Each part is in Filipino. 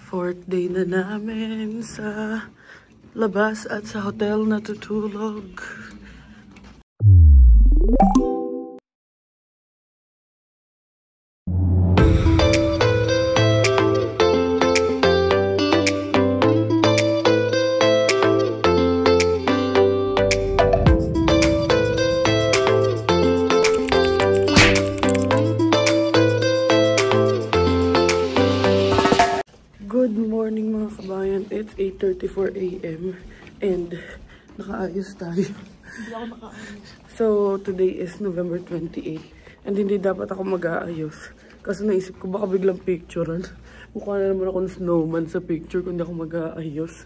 Fourth day na namin sa labas at sa hotel natutulog. Good morning mga kabayan. It's 8:34 AM and nakaayos tayo. Hindi ako nakaayos. So today is November 28 and hindi dapat ako mag-aayos kasi naisip ko baka biglang picturean. Mukha na naman ako ng snowman sa picture kung hindi ako mag-aayos.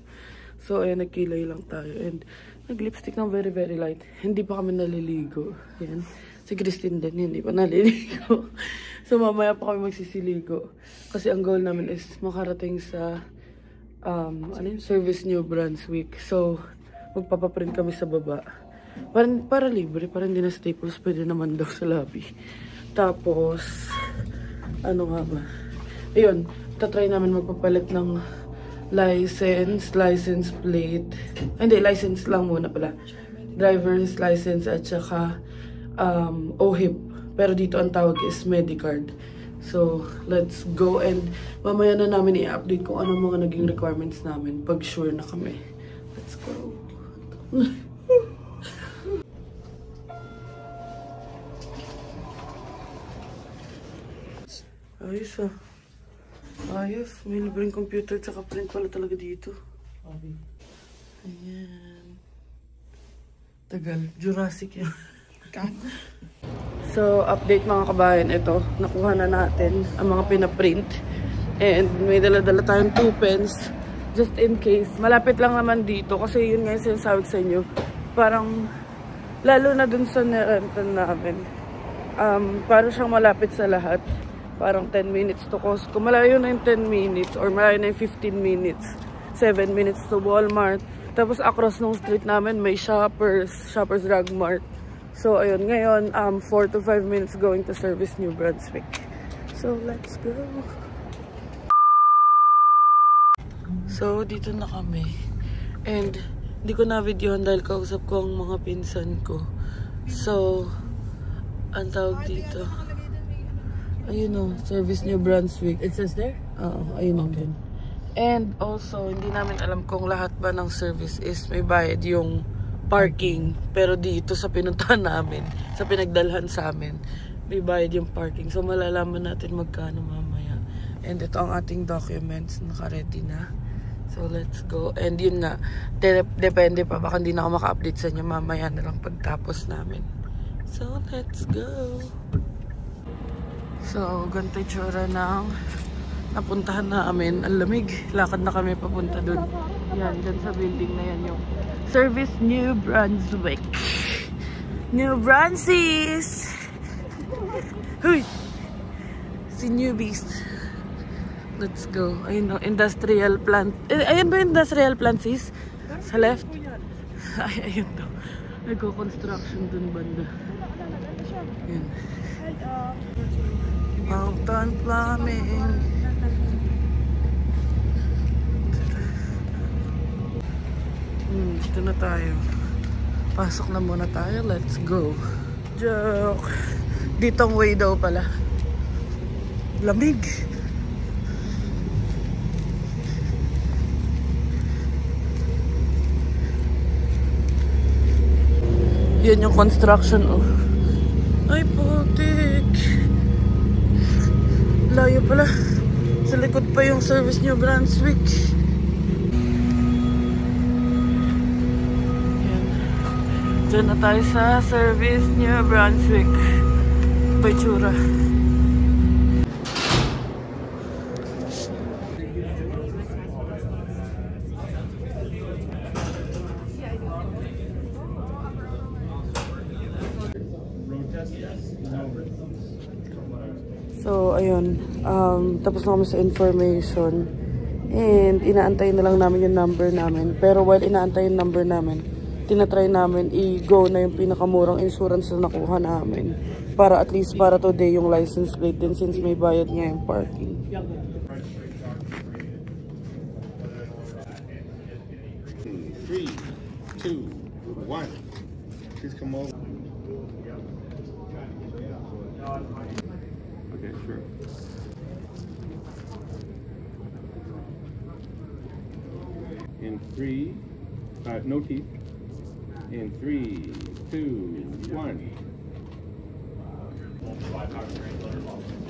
So ayan, nagkilay lang tayo and nag-lipstick ng very very light. Hindi pa kami naliligo. Ayan. Si Christine din, hindi pa naliligo. So, mamaya pa kami magsisiligo. Kasi ang goal namin is makarating sa Service New Brunswick. So, magpapaprint kami sa baba. Para libre, para hindi na staples. Pwede naman daw sa lobby. Tapos, ano nga ba? Ayun, tatry namin magpapalit ng license plate. Hindi, license lang muna pala. Driver's license at saka OHIP. Pero dito ang tawag is Medicard. So, let's go and mamaya na namin i-update kung ano mga naging requirements namin pag sure na kami. Let's go. Ayos ah. Ayos. May libreng computer tsaka print pala talaga dito. Ayan. Tagal. Jurassic yan. So, update mga kabayan. Ito, nakuha na natin ang mga pinaprint. And may dala-dala tayong 2 pens. Just in case. Malapit lang naman dito. Kasi yun nga yung sinasabi sa inyo. Parang, lalo na dun sa nirentan namin. Parang siyang malapit sa lahat. Parang 10 minutes to Costco. Malayo na yung 10 minutes. Or malayo na yung 15 minutes. 7 minutes to Walmart. Tapos across ng street namin may Shoppers Drug Mart. So, ayun, ngayon, 4 to 5 minutes going to Service New Brunswick. So, let's go! So, dito na kami. And, hindi ko na-videohan dahil kausap ko ang mga pinsan ko. So, ang tawag dito. Ayun o, Service New Brunswick. It says there? Oo, ayun o din. And, also, hindi namin alam kung lahat ba ng service is may bayad yung parking, pero dito sa pinuntahan namin, sa pinagdalhan sa amin, may bayad yung parking. So, malalaman natin magkano mamaya. And ito ang ating documents, naka-ready na. So, let's go. And yun nga, depende pa, baka hindi na ako maka-update sa inyo mamaya na lang pagtapos namin. So, let's go. So, ganito yung tsura ng napuntahan namin. Ang lamig. Lakad na kami papunta dun. Yan, dyan sa building na yan yung Service New Brunswick. New Brunsies! Huy! Si Newbies. Let's go. Ayun o, industrial plant. Ayun ba industrial plant, sis? Sa left? Ay, ayun to. Nagko-construction dun banda. Ayun. Mountain plumbing. Dito na tayo. Pasok na muna tayo. Let's go. Joke. Ditong way daw pala. Lamig. Yan yung construction, oh. Ay, putik. Layo pala. Sa likod pa yung Service New Brunswick. Diyan na tayo sa Service New Brunswick. Pitsura. So, ayun. Tapos na kami sa information. And inaantay na lang namin yung number namin. Pero while inaantay yung number namin, tinatry namin i-go na yung pinakamurang insurance na nakuha namin. Para at least para today yung license plate din since may bayad nga yung parking. 3, 2, 1. Please come over. Okay, sure. In 3, no teeth. In 3, 2, 1.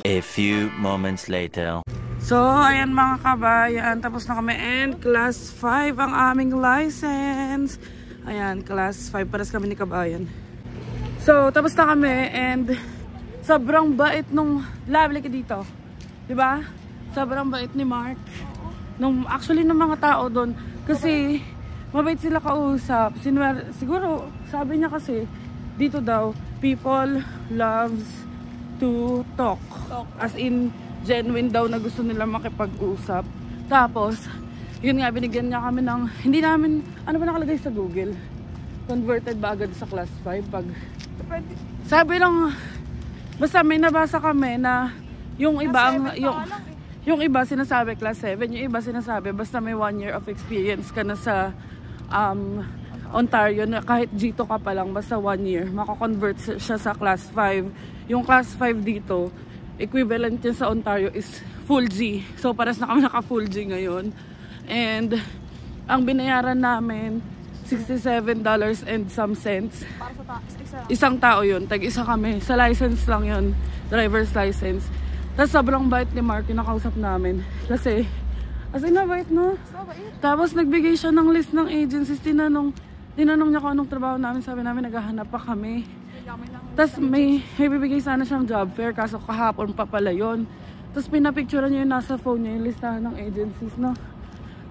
A few moments later. So, ayan mga kabayan, tapos na kami and class 5 ang aming license. Ayan, class 5, paras kami ni kabayan. So, tapos na kami and sobrang bait nung lovely ka dito. Diba? Sobrang bait ni Mark. Actually, ng mga tao doon. Kasi, mabait sila kausap. Siguro, sabi niya kasi, dito daw, people loves to talk. As in, genuine daw na gusto nila makipag-usap. Tapos, yun nga, binigyan niya kami ng, hindi namin, ano ba nakalagay sa Google? Converted ba agad sa class 5? Pag, sabi lang, basta may nabasa kami na, yung iba, yung iba sinasabi class 7, yung iba sinasabi, basta may 1 year of experience ka na sa, Ontario, na kahit G2 ka pa lang, basta 1 year, makakonvert siya sa class 5. Yung class 5 dito, equivalent niya sa Ontario is full G. So, paras na kami naka-full G ngayon. And, ang binayaran namin, $67 and some cents. Para sa Isang tao yun. Tag-isa kami. Sa license lang yun. Driver's license. Tapos, sobrang bait ni Mark yung nakausap namin. Kasi, as in, nabait, no? Tapos, nagbigay siya ng list ng agencies. Tinanong niya kung anong trabaho namin. Sabi namin, naghahanap pa kami. Tapos may bibigay sana siyang job fair, kaso kahapon pa pala yun. Tapos pinapicturean niya yung nasa phone niya yung listahan ng agencies, no?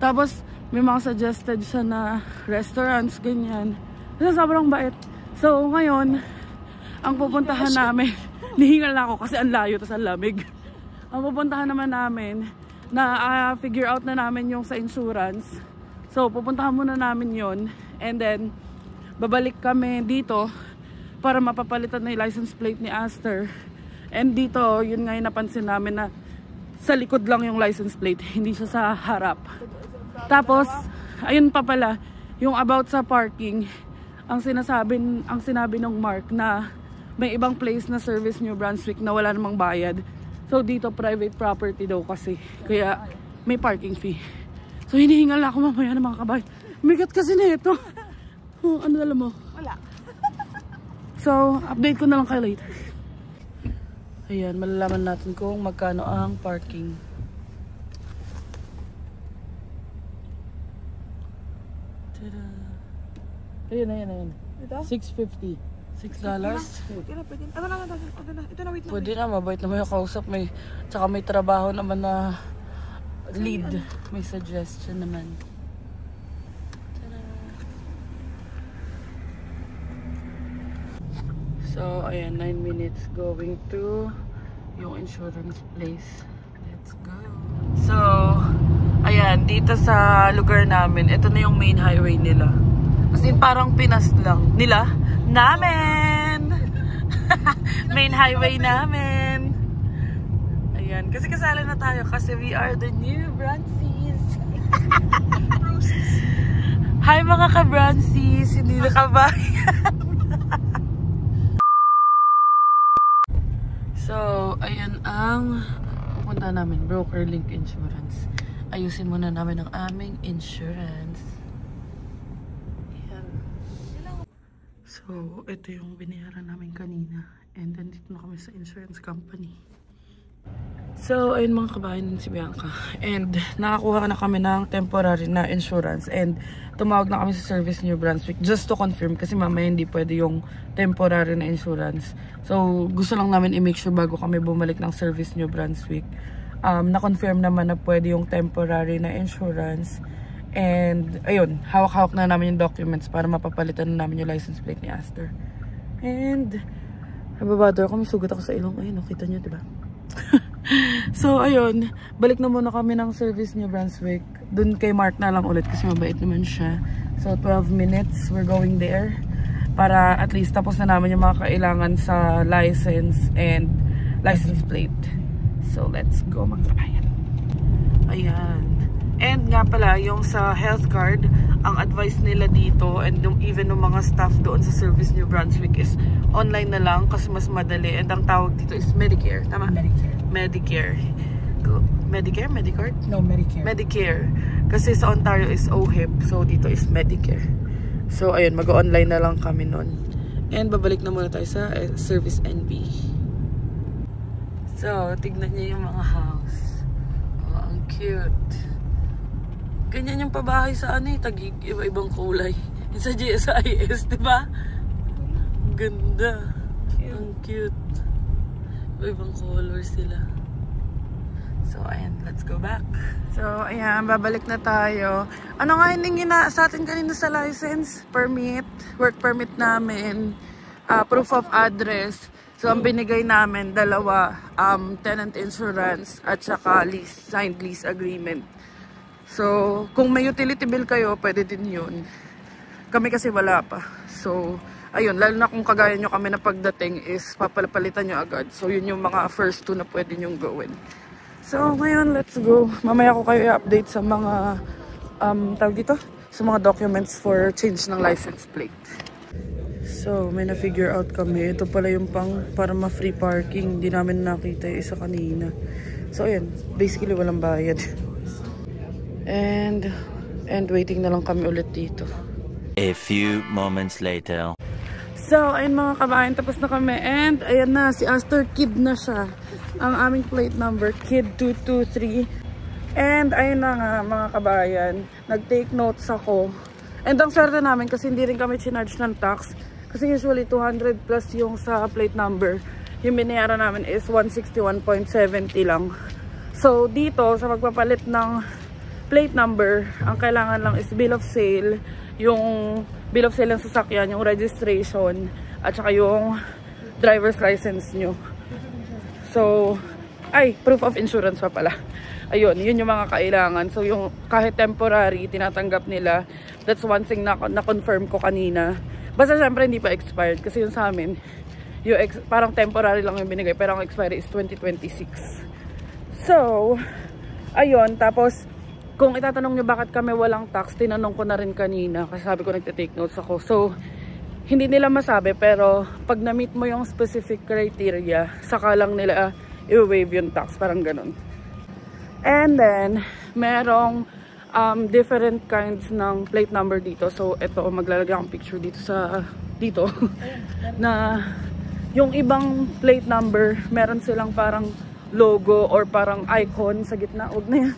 Tapos may mga suggested siya na restaurants, ganyan. Kasi sobrang bait. So ngayon, ang pupuntahan namin, nihingal na ako kasi ang layo, tapos ang lamig. Ang pupuntahan naman namin, na figure out na namin yung sa insurance. So pupuntahan muna namin yon, and then babalik kami dito para mapapalitan na yung license plate ni Aster. And dito, yun nga yung napansin namin na sa likod lang yung license plate, hindi siya sa harap. Tapos, ayun pa pala, yung about sa parking, ang sinabi ng Mark na may ibang place na service New Brunswick na wala namang bayad. So dito, private property daw kasi. Kaya may parking fee. So hinihingal ako mamaya ng mga kabayan. Migat kasi na ito. Oh, ano alam mo? Wala. So, update ko na lang kayo later. Ayan, malalaman natin kung magkano ang parking. Tada! Ayan. Ito? $6.50. $6? Pwede na. Ito na, wait na. Pwede na, mabait naman yung kausap. Tsaka may trabaho naman na lead. May suggestion naman. So, ayan, 9 minutes going to yung insurance place. Let's go. So, ayan, dito sa lugar namin, ito na yung main highway nila. As in, parang Pinas lang. Namin! Main highway namin. Ayan, kasi kasali na tayo kasi we are the New Bransies. Hi mga ka-Bransies! Hindi na kabayan. So, ayan ang pupunta namin, Broker Link Insurance. Ayusin muna namin ang aming insurance. Ayan. So, ito yung binayaran namin kanina. And then, dito na kami sa insurance company. So, ayun mga kabayan, si Bianca. And, nakakuha na kami ng temporary na insurance. And, tumawag na kami sa Service New Brunswick just to confirm kasi mamaya hindi pwede yung temporary na insurance. So, gusto lang namin i-make sure bago kami bumalik ng Service New Brunswick. Na-confirm naman na pwede yung temporary na insurance. And, ayun, hawak-hawak na namin yung documents para mapapalitan na namin yung license plate ni Aster. And, nababother ako, may sugat ako sa ilong. Ayun, nakita nyo, diba? So, ayun, balik na muna kami ng Service New Brunswick. Dun kay Mark na lang ulit kasi mabait naman siya. So, 12 minutes, we're going there. Para at least tapos na namin yung mga kailangan sa license and license plate. So, let's go mga kabayan. Ayan. And nga pala, yung sa health card, ang advice nila dito and even ng mga staff doon sa Service New Brunswick is online na lang kasi mas madali. And ang tawag dito is Medicare. Tama? Medicare. Medicare. Medicare? Medicare? No, Medicare. Medicare. Kasi sa Ontario is OHIP. So dito is Medicare. So ayun, mag-online na lang kami nun. And babalik na muna tayo sa Service NB. So, tignan niyo yung mga house. Oh, ang cute. Ganyan yung pabahay sa ano eh, Taguig, iba-ibang kulay. Yung sa GSIS, di ba? Ganda. Cute. Ang cute. Iba-ibang colors sila. So, ayan, let's go back. So, ayan, babalik na tayo. Ano nga hiningi na sa atin kanina sa license? Permit, work permit namin, proof of address. So, ang binigay namin, dalawa, tenant insurance at saka lease, signed lease agreement. So, kung may utility bill kayo, pwede din yun. Kami kasi wala pa. So, ayun, lalo na kung kagaya nyo kami na pagdating is papalitan nyo agad. So, yun yung mga first two na pwede nyong gawin. So, ngayon, let's go. Mamaya ko kayo i-update sa mga, tawag dito? Sa mga documents for change ng license plate. So, may na-figure out kami. Ito pala yung para ma-free parking. Hindi namin nakita yung isa kanina. So, ayan. Basically, walang bayad. And waiting na lang kami ulit dito. A few moments later. So, ayun mga kabayan, tapos na kami. And, ayan na, si Astor Kid na siya. Ang aming plate number, Kid 223. And, ayun na nga mga kabayan, nag-take notes ako. And ang swerte namin kasi hindi rin kami chinarge ng tax. Kasi usually 200 plus yung sa plate number. Yung binayaran namin is 161.70 lang. So, dito, sa magpapalit ng plate number, ang kailangan lang is bill of sale, yung bill of sale ng sasakyan, yung registration, at saka yung driver's license nyo. So, proof of insurance pa pala. Ayun, yun yung mga kailangan. So, yung kahit temporary, tinatanggap nila. That's one thing na confirm ko kanina. Basta syempre hindi pa expired kasi yung sa amin, yung parang temporary lang yung binigay, pero ang expiry is 2026. So, ayun, tapos kung itatanong nyo bakit kami walang tax, tinanong ko na rin kanina kasi sabi ko nagte-take notes ako. So, hindi nila masabi pero pag na-meet mo yung specific criteria, saka lang nila i-waive yung tax, parang ganun. And then, merong different kinds ng plate number dito. So, ito, maglalagay akong picture dito dito na yung ibang plate number, meron silang parang logo or parang icon sa gitna. Huwag na yan.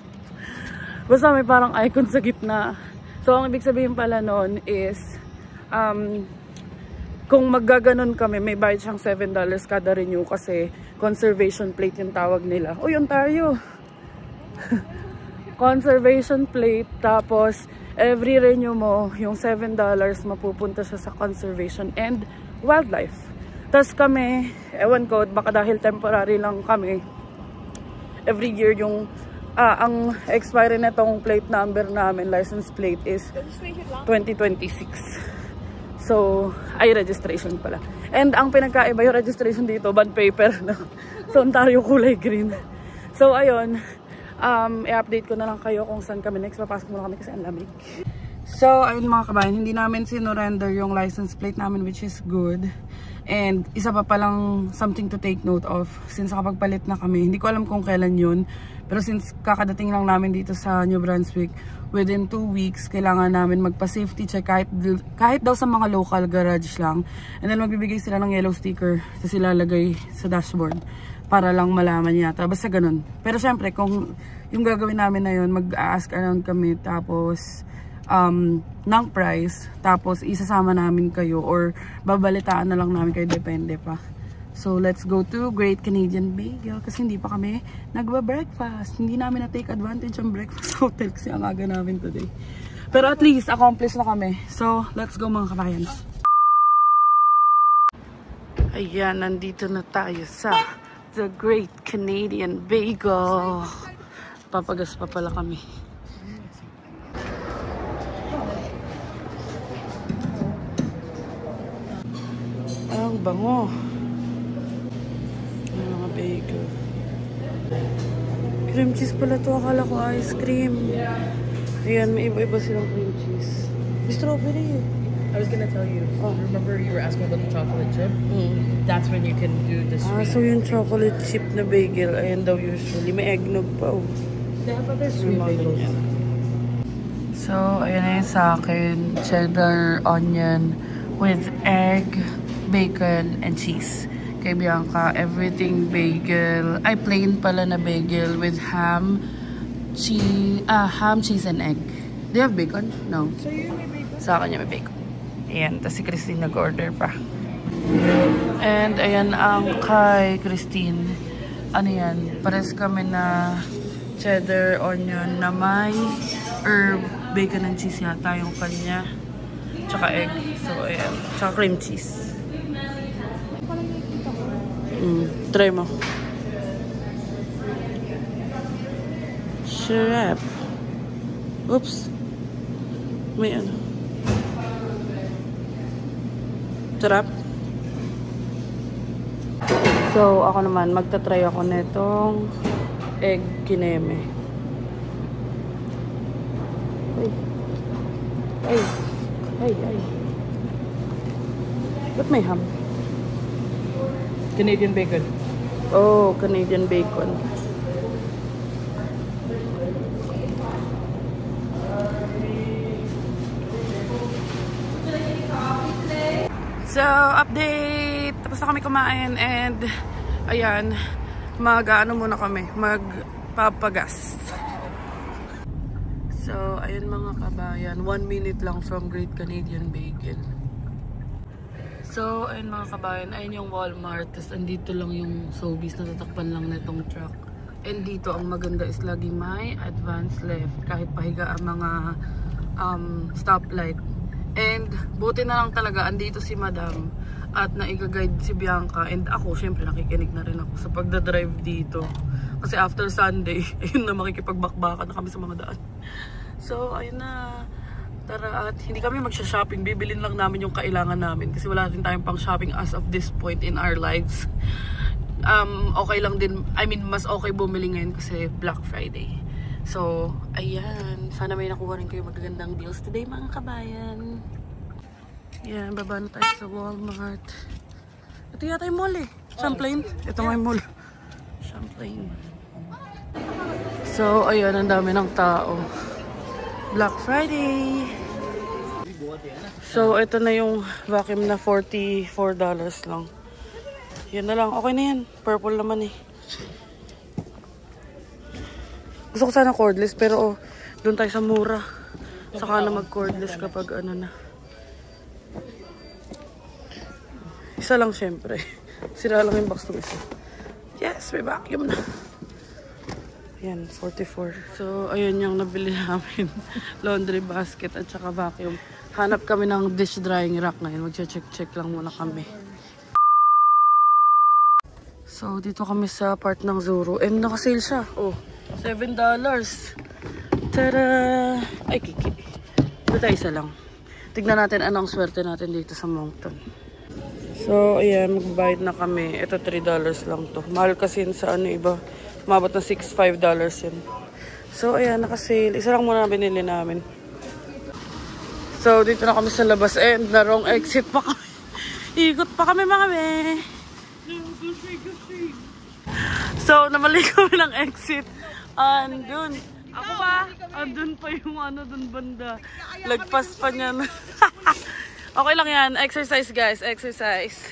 Basta may parang icon sa gitna. So, ang ibig sabihin pala nun is, kung maggaganon kami, may bayad siyang $7 kada renew kasi conservation plate yung tawag nila. Uy, Ontario! Conservation plate, tapos every renew mo, yung $7 mapupunta siya sa conservation and wildlife. Tapos kami, ewan ko, baka dahil temporary lang kami, every year yung ang expiry na tong plate number namin, license plate is 2026. So, registration pala. And ang pinagkaiba yung registration dito, bond paper, no? So, Ontario kulay green. So, ayun. I-update ko na lang kayo kung saan kami next. Papasok muna kami kasi ang lamig. So, ayun mga kabayan, hindi namin sinurrender yung license plate namin, which is good. And isa pa palang something to take note of since nakapagpalit na kami. Hindi ko alam kung kailan yun. Pero since kakadating lang namin dito sa New Brunswick, within 2 weeks, kailangan namin magpa-safety check kahit daw sa mga local garage lang. And then magbibigay sila ng yellow sticker na sila lagay sa dashboard para lang malaman yata. Basta ganun. Pero syempre, kung yung gagawin namin na yun, mag-ask around kami tapos ng price, tapos isasama namin kayo or babalitaan na lang namin kayo, depende pa. So let's go to Great Canadian Bagel kasi hindi pa kami nagba-breakfast. Hindi namin na-take advantage ang breakfast hotel kasi ang aga namin today. Pero at least accomplished na kami. So let's go mga kabayan. Ayan, nandito na tayo sa The Great Canadian Bagel. Papagas pa pala kami. Ang bango. Mga bagel. Cream cheese pala to. Akala ko ice cream. Ayan, may iba-iba silang cream cheese. May strawberry eh. I was gonna tell you. Remember you were asking about the chocolate chip? That's when you can do the sweet. So yung chocolate chip na bagel, ayan daw usually. May eggnog pa oh. They have other sweet bagels. So, ayan na yun sa akin. Cheddar, onion, with egg, bacon, and cheese. Kay Bianca, everything bagel. Ay, plain pala na bagel with ham, cheese, and egg. Do you have bacon? No. So you may bacon? Sa akin may bacon. Ayan, tapos si Christine nag-order pa. And ayan ang kay Christine. Ano yan? Pares kami na cheddar, onion na may herb, bacon and cheese yata yung kanya. Tsaka egg. So ayan. Tsaka cream cheese. Try mo. Sarap. Oops. May ano. Sarap. So, ako naman, magta-try ako netong egg kineme. Ay. Ba't may ham? Canadian bacon. Oh, Canadian bacon. So, update! Tapos na kami kumain and ayan, mag-ano muna kami, magpapagas. So, ayun mga kabayan, 1 minute lang from Great Canadian Bagel. So, ayun mga kabayan, ayun yung Walmart, tapos andito lang yung Sobeys, natatakpan lang na itong truck. And dito, ang maganda is lagi may advance left, kahit pahiga ang mga stoplight. And buti na lang talaga, andito si Madam at naiga-guide si Bianca. And ako, syempre nakikinig na rin ako sa pagdadrive dito. Kasi after Sunday, ayun na makikipagbakbakan na kami sa mga daan. So, ayun na. Tara, at hindi kami magsha-shopping. Bibilin lang namin yung kailangan namin. Kasi wala rin tayong pang shopping as of this point in our lives. Okay lang din. I mean, mas okay bumili ngayon kasi Black Friday. So, ayan. Sana may nakuha rin kayo magagandang deals today, mga kabayan. Ayan, baba na tayo sa Walmart. Ito yata yung mall eh. Champlain. Ito nga yung mall. Champlain. So, ayan. Ang dami ng tao. Black Friday. So, ito na yung vacuum na $44 lang. Yan na lang. Okay na yan. Purple naman eh. Gusto ko sana cordless pero doon tayo sa mura. Saka na mag-cordless kapag ano na. Isa lang syempre. Sira lang yung box ng isa. Yes, may vacuum na. Ayan, 44. So, ayun yung nabili namin. Laundry basket at saka vacuum. Hanap kami ng dish drying rack ngayon. Mag-check lang muna kami. So, dito kami sa part ng Zuru. And naka-sale siya. Oh. $7. Tada! Ay, kiki. Ito isa lang. Tignan natin anong swerte natin dito sa Moncton. So, ayan. Magbabayad na kami. Ito $3 lang to. Mahal kasi sa ano iba. Umabot na $6-5 yun. So, ayan. Naka-sale. Isa lang muna binili namin. So, dito na kami sa labas. And na wrong exit pa kami. Ikot pa kami mga be. So, namali kami ng exit. Andun. Ako ba? Andun pa yung ano, dun banda. Lagpas pa niyan. Okay lang yan. Exercise guys. Exercise.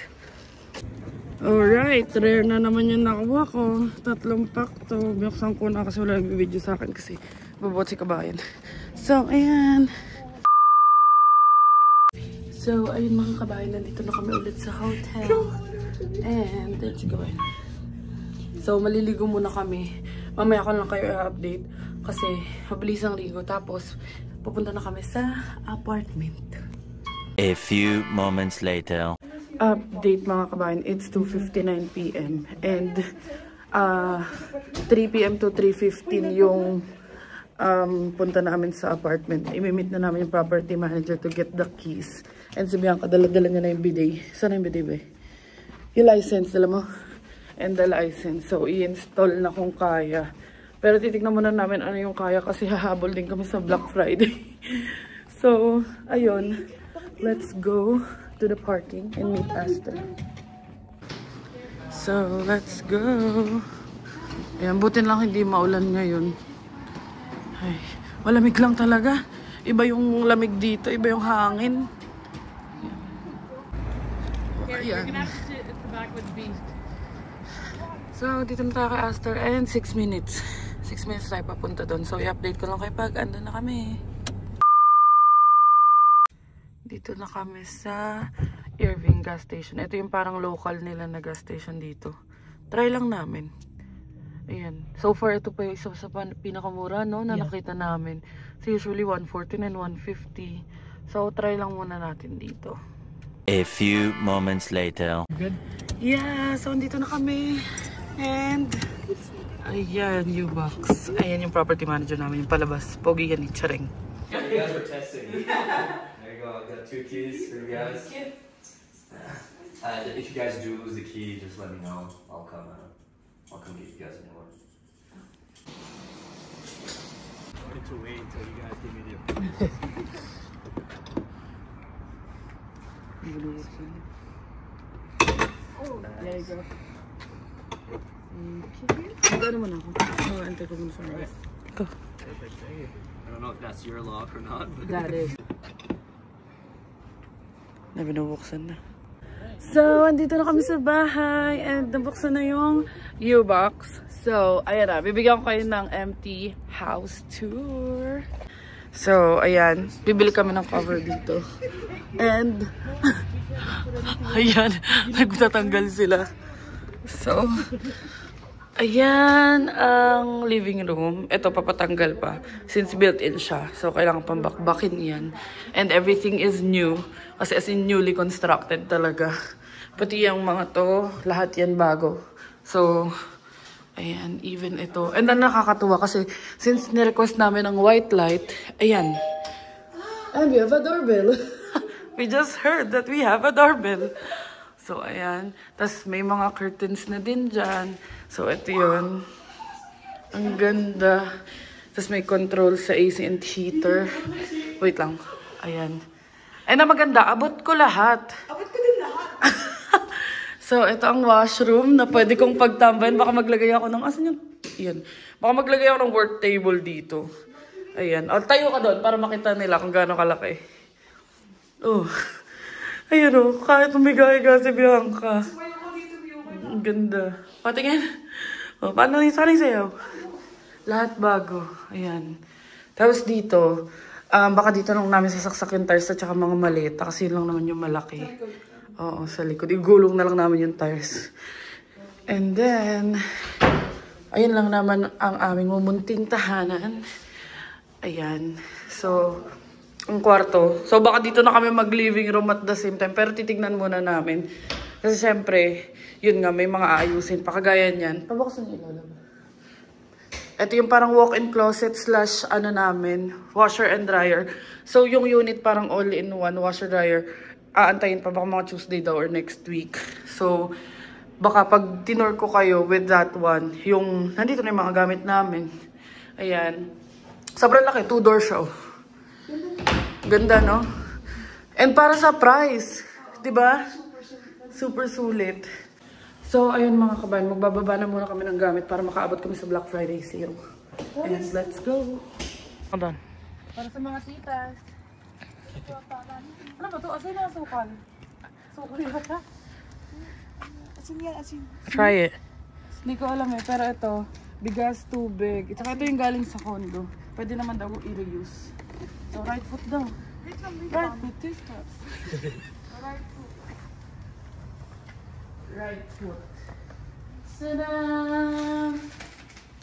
Alright. Rare na naman yung nakuha ko. 3 pack to. Binuksan ko na kasi wala nag-video sa akin kasi babot si kabayan. So, ayan. So, ayun mga kabayan. Nandito na kami ulit sa hotel. And, let's go. So, maliligo muna kami. Mamaya ko lang kayo i-update. Kasi, mabilis ang ligo. Tapos, pupunta na kami sa apartment. A few moments later. Update mga kabayan. It's 2:59 PM. And, 3 PM to 3:15 yung punta namin sa apartment. I-meet na namin yung property manager to get the keys. And si Bianca, dala-dala niya na yung bidet. Saan yung bidet ba? Yung license, dala mo? And the license. So, i-install na kung kaya Pero titignan muna namin ano yung kaya kasi hahabol din kami sa Black Friday. So, ayun. Let's go to the parking and meet Aster. So, let's go. Ayan, butin lang hindi maulan ngayon. Ay, malamig lang talaga. Iba yung lamig dito, iba yung hangin. Ayan. So, dito na tayo kay Aster and 6 minutes. 6 minutes tayo papunta doon. So, i-update ko lang kayo pag andun na kami. Dito na kami sa Irving gas station. Ito yung parang local nila na gas station dito. Try lang namin. Ayan. So far, ito pa yung isa sa pinakamura, no? Na nakita namin. So, usually 114 and 150. So, try lang muna natin dito. A few moments later. Good? Yeah, so andito na kami. And, ayan, U-Box. Ayan yung property manager namin, yung palabas. Pogi yan ni Charing. You guys were testing me. There you go. I've got 2 keys for you guys. If you guys do lose the key, just let me know. I'll come get you guys a new one. I wanted to wait until you guys give me the There you go. Magano mo na ako. Antay ko muna sa mga. Go. I don't know if that's your lock or not, but That is. Na binubuksan na. So, andito na kami sa bahay and nabuksan na yung U-Box. So, ayan na. Bibigyan ko kayo ng empty house tour. So, ayan. Bibili kami ng cover dito. And, ayan. Nagtatanggal sila. So, ayan ang living room. Ito, papatanggal pa. Since built-in siya. So, kailangan pang bakbakin yan. And everything is new. Kasi as in newly constructed talaga. Pati yung mga to, lahat yan bago. So, ayan, even ito. And then nakakatuwa kasi since nirequest namin ng white light, ayan. And we have a doorbell. We just heard that we have a doorbell. So, ayan. Tapos may mga curtains na din dyan. So, ito yun. Ang ganda. Tapos may control sa AC and heater. Wait lang. Ayan. Ay na maganda. Abot ko lahat. Abot ko din lahat. So, ito ang washroom na pwede kong pagtambayan. Baka maglagay ako ng... Asan yung... Ayan. Baka maglagay ako ng work table dito. Ayan. O, tayo ka doon para makita nila kung gaano kalaki. Oh. Ayan o. Kahit umigay-ga si Bianca. Ang ganda. Patingin. O, paano yung saling sayaw? Lahat bago. Ayan. Tapos dito... baka dito lang namin sasaksak yung tires at saka mga maleta kasi yun lang naman yung malaki. Oo, sa likod. Igulong na lang namin yung tires. And then, ayun lang naman ang aming mumunting tahanan. Ayan. So, ang kwarto. So, baka dito na kami mag-living room at the same time. Pero titignan muna namin. Kasi syempre, yun nga, may mga aayusin. Pakagaya niyan. Pabuksan niyo ilalabas. Ito yung parang walk-in closet slash ano namin, washer and dryer. So, yung unit parang all-in-one, washer dryer. Aantayin pa baka mga Tuesday daw or next week. So, baka pag tinur ko kayo with that one, yung nandito na yung mga gamit namin. Ayan. Sobrang laki, 2-door siya. Ganda, no? And para sa price, 'di ba? Super sulit. So, ayun mga kabayan, magbababa na muna kami ng gamit para makaabot kami sa Black Friday sale. And let's go. Hold on. Para sa mga titas. Ano ba ito? Asin na sukal. Sukal yata. Asin yan, asin. Try it. Hindi ko alam eh, pero ito, bigas, tubig. At saka ito yung galing sa condo. Pwede naman daw i-reuse. So, right foot daw. Right foot, 2 steps. Right foot. Right foot. Ta-da!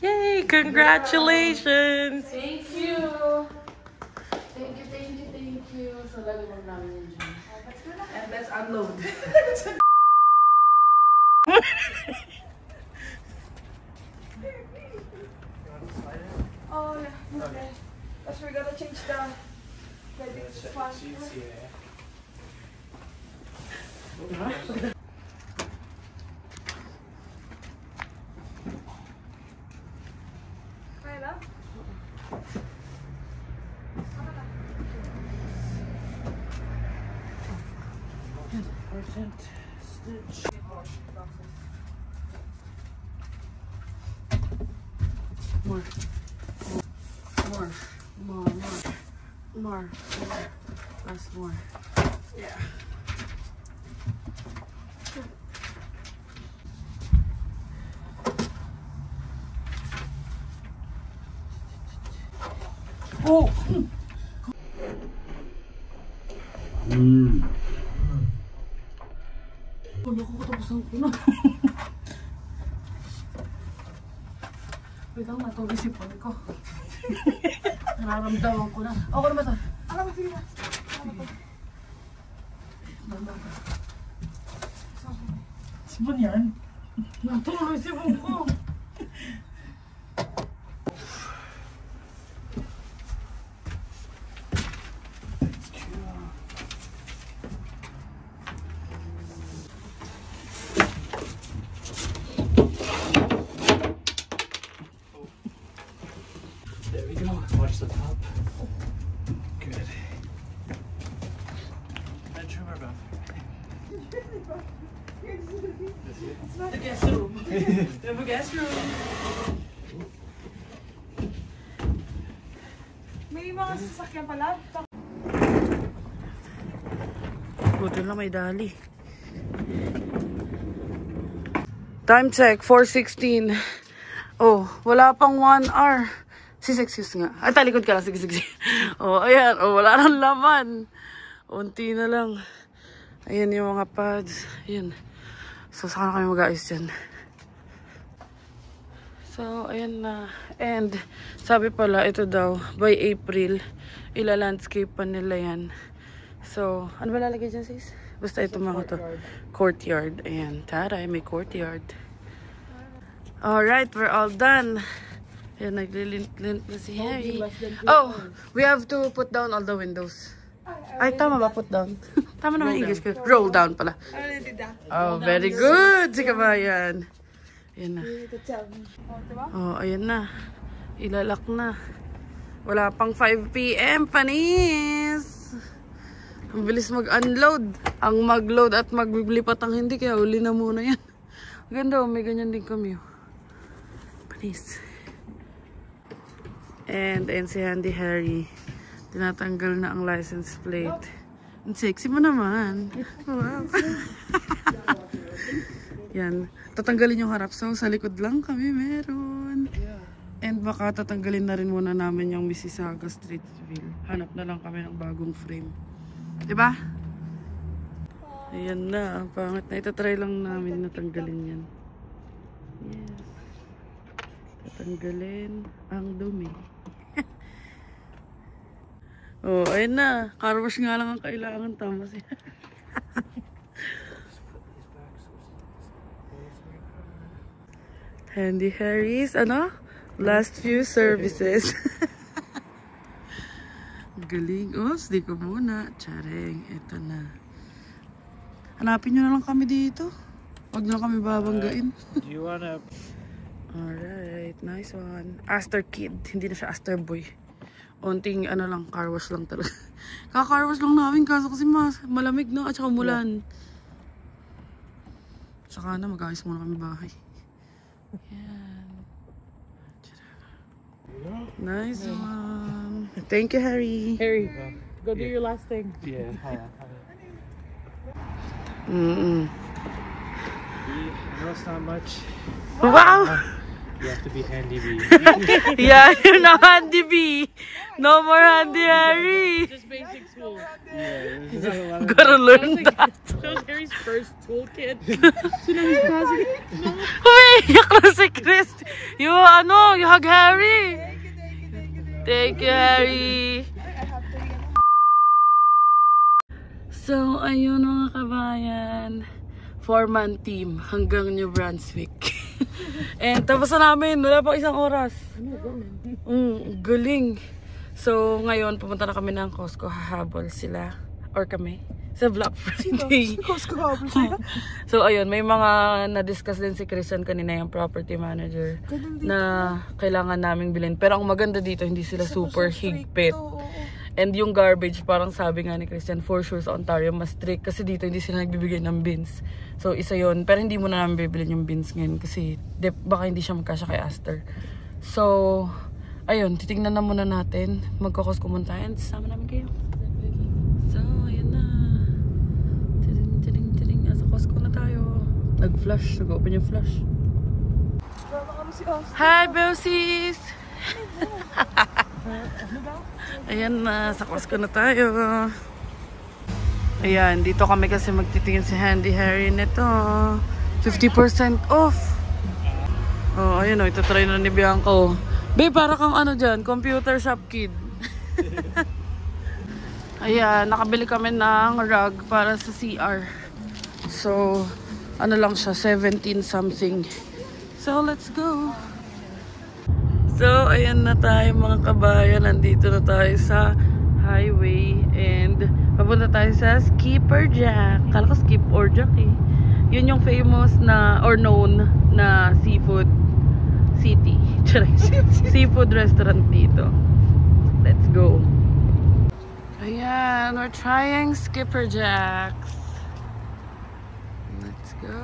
Yay! Congratulations! Thank you! Thank you, thank you, thank you. So, lagi mo namin yun dyan. And let's unload. Oh, yeah. Okay. Because we're gonna change the bedding spot. More. That's more. Yeah. Oh! Wala ko katapusan ko na. Wait lang, natulog isipon ko. Nararamdaman ko na. Okay naman ito. Alam mo, sige na. Sipon yan? Natulog isipon ko. There we go. Watch the top. Good. Bedroom or bathroom? The guest room. We have a guest room. May mga sasakyan pala. Buti lang may dali. Time check, 4:16. Oh, wala pang 1 hour. Excuse nga. Ay, talikod ka lang. Sige. Oh, ayan. Oh, wala nang laman. Unti na lang. Ayan yung mga pads. Ayan. So, saka na kami mag-ayos dyan. So, ayan na. And, sabi pala, ito daw, by April, ila-landscape pa nila yan. So, ano ba lalagay dyan, sis? Basta ito mga to. Courtyard. Ayan. Taray, may courtyard. Alright, we're all done. Ayan, naglilint na si Harry. Oh, we have to put down all the windows. Ay, tama ba? Put down. Tama naman English ko. Roll down pala. Oh, very good. Si kabayan. Ayan na. Oh, ayan na. Ilalak na. Wala pang 5 PM. Panis! Ang bilis mag-unload. Ang mag-load at maglipat ang hindi. Kaya uli na muna yan. Ganda, may ganyan din kami. Panis. And si Handy Harry. Tinatanggal na ang license plate. Ang sexy mo naman. Wow. Yan. Tatanggalin yung harap. So, sa likod lang kami meron. And baka tatanggalin na rin muna namin yung Mississauga Streetsville. Hanap na lang kami ng bagong frame. Diba? Ayan na. Ang pangit na. Itatry lang namin na tanggalin yan. Yes. Tatanggalin ang dumi. Oh, ayun na. Car wash nga lang ang kailangan. Tama siya. Handy Harry's, ano? Last few services. Galing. Oh, di ko muna. Tsareng. Ito na. Hanapin nyo na lang kami dito. Huwag na kami babanggain. Do you wanna... Alright. Nice one. Aster Kid. Hindi na siya Aster Boy. Onting ano lang, car wash lang talaga. Kaka-car wash lang namin kaso kasi malamig no at saka umulan. Saka na mag-ayos muna kami bahay. Yan. Nice one. Thank you, Harry. Harry, go do your last thing. Yeah. I Mm-mm. know it's not much. Wow! You have to be handy bee. Yeah, you're not Handy B. No more Handy Harry. Just basic tools. Yeah, there's not a lot of... Gotta learn that. That was Harry's first toolkit. Umiiyak na si Chris. You hug Harry. Thank you, Harry. So, ayun mga kabayan. 4-man team hanggang New Brunswick. And tapos na namin. Wala pa isang oras. Galing. So, ngayon pumunta na kami ng Costco. Hahabol sila. Or kami. Sa Black Friday. Costco habol sila. So, ayun. May mga na-discuss din si Christian kanina yung property manager. Na kailangan naming bilhin. Pero ang maganda dito, hindi sila super higpit. And yung garbage, parang sabi nga ni Christian, for sure sa Ontario mas strict kasi dito hindi sila nagbibigay ng bins. So isa yon, pero hindi mo na namin bibili yung bins ngayon kasi baka hindi siya magkasya kay Aster. So ayun, titignan na muna natin. Magkakos kumuntayan, sama namin kayo. So ayun na. Tiding. Nasa Costco na tayo. Nag-flush, nag-open yung flush. Hi, Belsies! Ayan na, sa Costco na tayo. Ayan, dito kami kasi magtitingin si Handy Harry nito. 50% off. Oh, ayun o, ito try na ni Bianco. Babe, para kang ano dyan, computer shop kid. Ayan, nakabili kami ng rug para sa CR. So, ano lang siya, 17 something. So, let's go. So, ayan na tayo mga kabayan. Nandito na tayo sa highway. And, papunta tayo sa Skipperjack. Kala ko Skip or Jack eh. Yun yung famous na, or known na seafood city. Seafood restaurant dito. Let's go. Ayan, we're trying Skipperjacks. Let's go.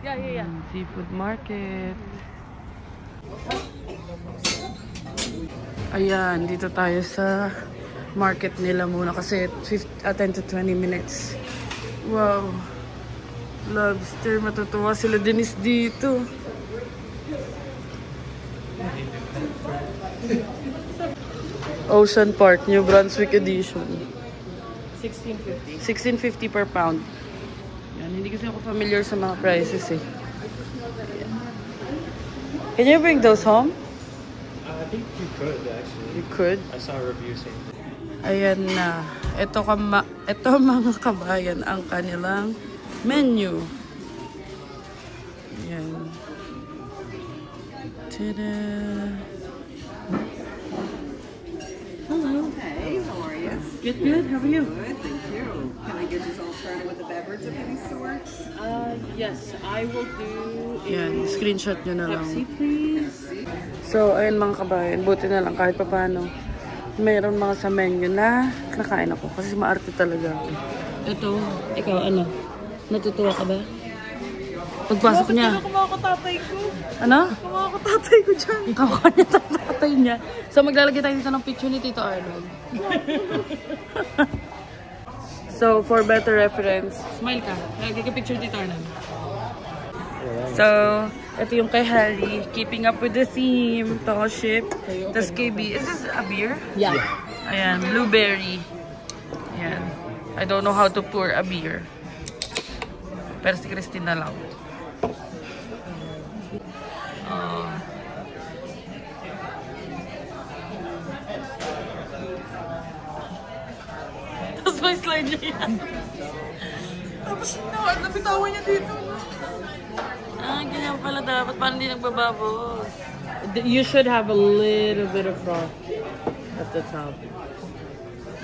Yeah. Seafood market. Ayan, dito tayo sa market nila muna kasi 10 to 20 minutes. Wow. Lobster, matutuwa sila Denise dito. Ocean Park, New Brunswick edition. $16.50 per pound. Yan, hindi kasi ako familiar sa mga prices eh. Ayan. Can you bring those home? I think you could actually. You could? I saw a review saying that. Ayan na. Ito mga kabayan ang kanilang menu. Ayan. Tada! Hello. Hey, how are you? Good. How are you? Good, thank you. Can I get you all started with a beverage of any sort? Yes, I will do Yan, screenshot nyo na lang. Pepsi, please. So, ayun mga kabayan, buti na lang kahit paano. Mayroon mga sa menu na nakain ako kasi maarte talaga ako. Ito, ikaw ano? Natutuwa ka ba? Pagpasok niya. Kumakakatatay ko. Ano? Kumakakatatay ko dyan. Kawa niya tatay niya. So, maglalagay tayo dito ng picture ni Tito Arnold. So, for better reference, smile ka. Lagay ka picture Tito Arnold. So, ito yung kay Harry. Keeping up with the theme. Tall ship. Tapos KB. Is this a beer? Yeah. Ayan, blueberry. Ayan. I don't know how to pour a beer. Pero si Christine na lang. Tapos may slide niya yan. Tapos nabitawan niya dito. Ganyan pala dapat. Paano hindi nagbababos? You should have a little bit of froth at the top.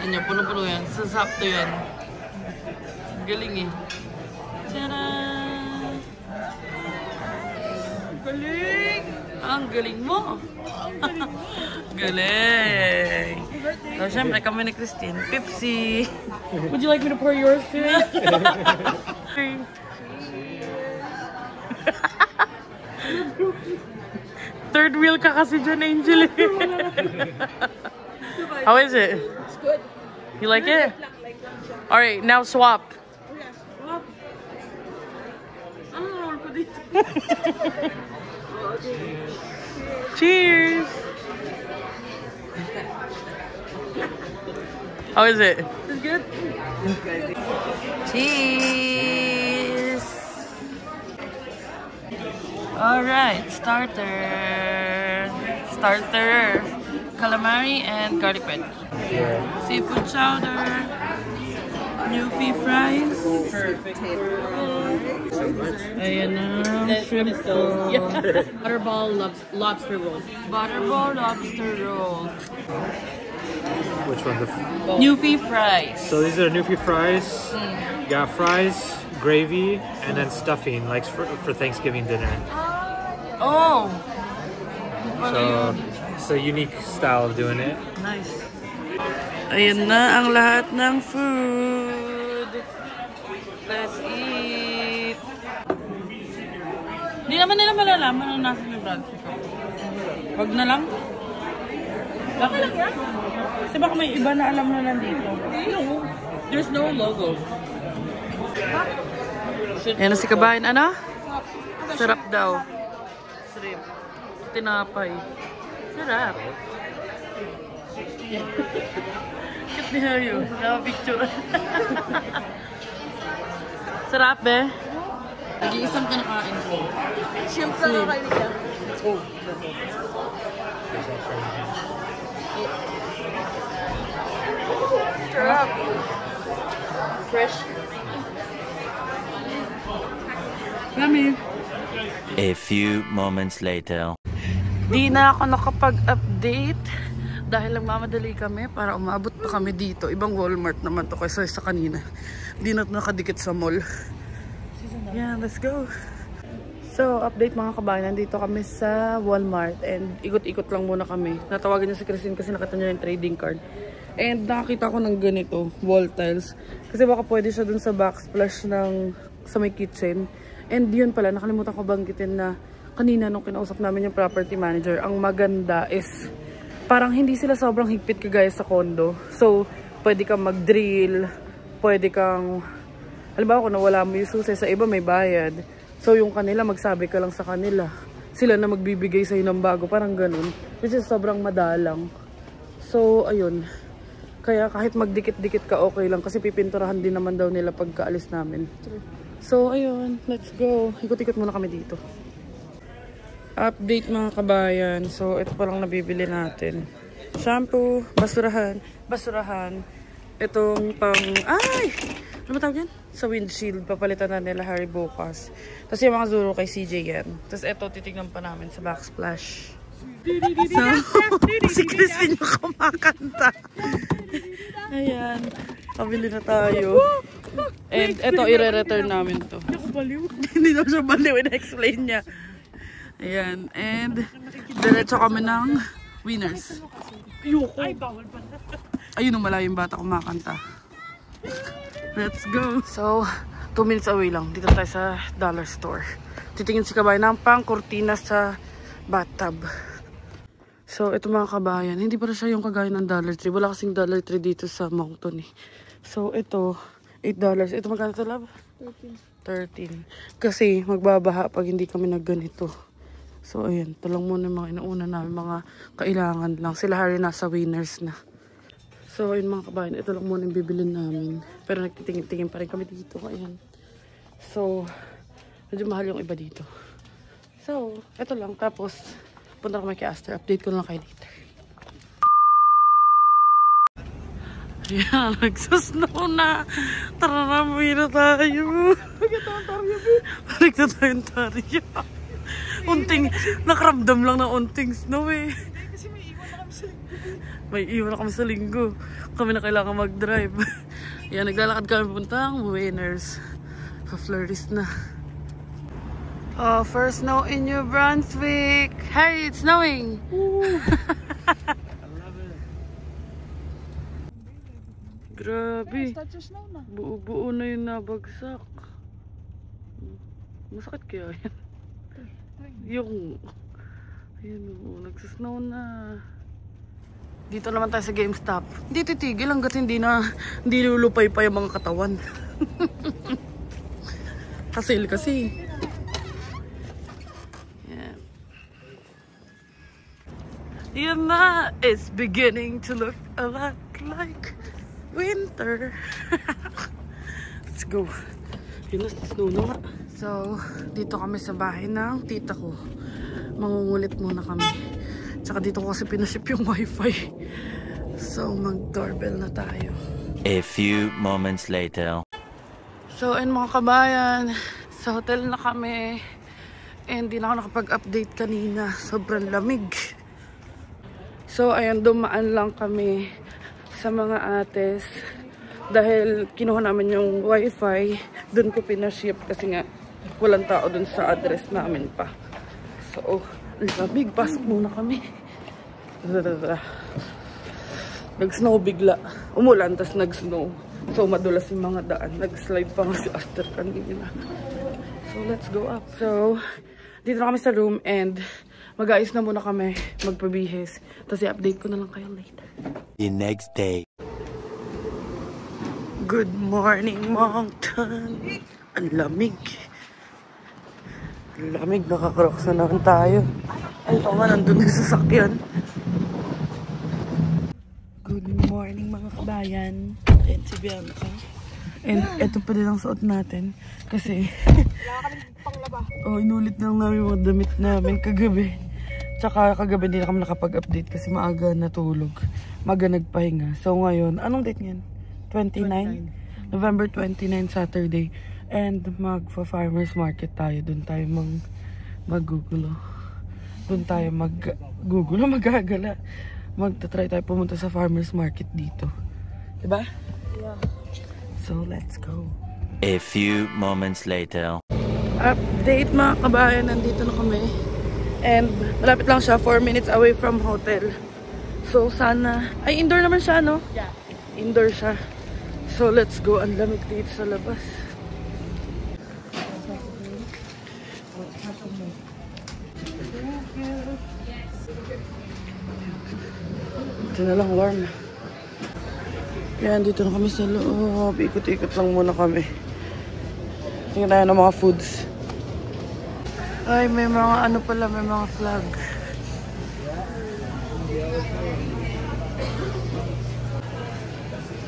Ano, puno-puno yan. Sasapto yan. Galing eh. Tada! Galing! Ang galing mo! Galing! So, syempre, kami ni Christine. Pepsi! Would you like me to pour yours too? Third wheel ka kasi dyan, Angel. How is it? It's good. You like it? Alright, now swap. Ano roll ko dito? Cheers! How is it? It's good. Cheers! Alright, starter. Calamari and garlic bread. Seafood chowder. Newfie fries. Perfect. Ayan na. Shrimp roll. Butterball lobster roll. Butterball lobster roll. Which one? Newfie fries. So these are Newfie fries. You got fries, gravy, and then stuffing, like for Thanksgiving dinner. Oh! So it's a unique style of doing it. Nice. Ayan na ang lahat ng food. Let's eat. Hindi naman nila malalaman na nasa may Brunswick ako. Wag na lang. Baka lang yan. Kasi baka may iba na alam na nandito. No, there's no logo. Ayan na si kabayan. Ano? Sarap daw. Shrimp. Tinapay. Sarap. Cute ni Haryo. Naka-picture. Sarap, be. Nag-iisang kinakain ko. Shrimp ka lang kayo niya. Oh, Sarap. fresh. Yummy. A few moments later. Di na ako nakapag-update dahil nagmamadali kami para umabot pa kami dito. Ibang Walmart naman to kaysa sa kanina. Di na nakadikit sa mall. Yeah, let's go. So, update mga kabayan. Nandito kami sa Walmart and ikot-ikot lang muna kami. Natawagan niya si Christine kasi nakita niya yung trading card. And nakakita ko ng ganito, wall tiles. Kasi baka pwede siya dun sa backsplash ng sa may kitchen. And yun pala, nakalimutan ko banggitin na kanina nung kinausap namin yung property manager, ang maganda is parang hindi sila sobrang higpit kagaya sa condo. So, pwede kang mag-drill, pwede kang, halimbawa kung nawala mo yung susi, sa iba may bayad. So, yung kanila, magsabi ka lang sa kanila. Sila na magbibigay sa'yo ng bago, parang ganun. Which is sobrang madalang. So, ayun. Kaya kahit magdikit-dikit ka, okay lang. Kasi pipinturahan din naman daw nila pagkaalis namin. So, ayun. Let's go. Ikot-ikot muna kami dito. Update mga kabayan. So, ito pa lang nabibili natin. Shampoo, basurahan. Basurahan. Itong pang... Ay! Ano ba tawag yan? Sa windshield. Papalitan na nila Harry bukas. Tapos yung mga Zuru kay CJ yan. Tapos ito, titignan pa namin sa backsplash. So, si Christine yung kumakanta. Ayan. Pabili na tayo. And ito, i-return namin to. Hindi na siya baliw. In-explain niya. Ayan. And diretso kami ng Winners. Ayun ang malayo yung bata kumakanta. Let's go. So, 2 minutes away lang. Dito tayo sa dollar store. Titingin si kabayan ng pang kurtina sa bathtub. So, ito mga kabayan. Hindi pa siya yung kagaya ng Dollar Tree. Wala kasing Dollar Tree dito sa Moncton eh. So, ito, $8. Ito magkano ito, love? 13. Kasi, magbabaha pag hindi kami nagganito. So, ayan. Ito lang muna yung mga inuuna namin. Mga kailangan lang. Sila Harry nasa Winners na. So, ayun mga kabayan. Ito lang muna yung bibilin namin. Pero nagtitingin-tingin pa rin kami dito. Ayan. So, medyo mahal yung iba dito. So, ito lang. Tapos, punta kami kay Aster. Update ko lang kayo later. Ayan, nagsusnow na. Tara na, buhay na tayo. Balik na tayong tarya. Unting, nakaramdam lang ng unting snow eh. Kasi May iwan na kami sa linggo. Kami na kailangan mag-drive. Ayan, naglalakad kami puntang Winners. Pa-flurist na. Oh, first snow in New Brunswick. Harry, it's snowing. Grabe. Buo-buo na yung nabagsak. Masakit kaya yan? Yung... Ayun, nagsasnow na. Dito naman tayo sa GameStop. Hindi titigil hanggat hindi lulupay pa yung mga katawan. Kasi. Yan na, it's beginning to look a lot like winter. Let's go. Yun na, snow na nga. So, dito kami sa bahay ng tita ko. Mangungulit muna kami. Tsaka dito ko kasi pinaship yung wifi. So, mag-doorbell na tayo. A few moments later. So, ayun mga kabayan, sa hotel na kami. And di na ako nakapag-update kanina. Sobrang lamig. So, ayan, dumaan lang kami sa mga ates. Dahil kinuha namin yung wifi, dun ko pinaship kasi nga walang tao dun sa address namin pa. So, lamig. Pasok muna kami. Nag-snow bigla. Umulan, tas nag-snow. So, madulas yung mga daan. Nag-slide pa nga si Aster kanina. So, let's go up. So, dito na kami sa room and mag-aayos na muna kami. Magpabihis. Tapos i-update ko na lang kayo later. The next day. Good morning, Moncton. Ang lamig. Ang lamig. Nakakrocks na naman tayo. Ay, ito nga, nandun yung sasakyan. Good morning, mga kabayan. Ayan si Bianca. And ito pa din ang suot natin. Kasi, oh, inulit lang namin yung mga damit namin kagabi. Tsaka kagabi hindi na kami nakapag-update kasi maaga natulog. Maaga nagpahinga. So ngayon, anong date ngayon? 29? November 29, Saturday. And magfa-farmers market tayo. Doon tayo mag-gugulo. Doon tayo mag-gugulo, magagala. Magta-try tayo pumunta sa farmers market dito. Diba? Yeah. So, let's go. A few moments later. Update mga kabayan, nandito na kami. And malapit lang siya, 4 minutes away from hotel. So, sana... Ay, indoor naman siya, no? Yeah. Indoor siya. So, let's go. Ang lamig dito sa labas. Ito na lang, warm. Yan, dito na kami sa loob. Ikot-ikot lang muna kami. Tingnan tayo ng mga foods. Ay, may mga ano pala, may mga flag.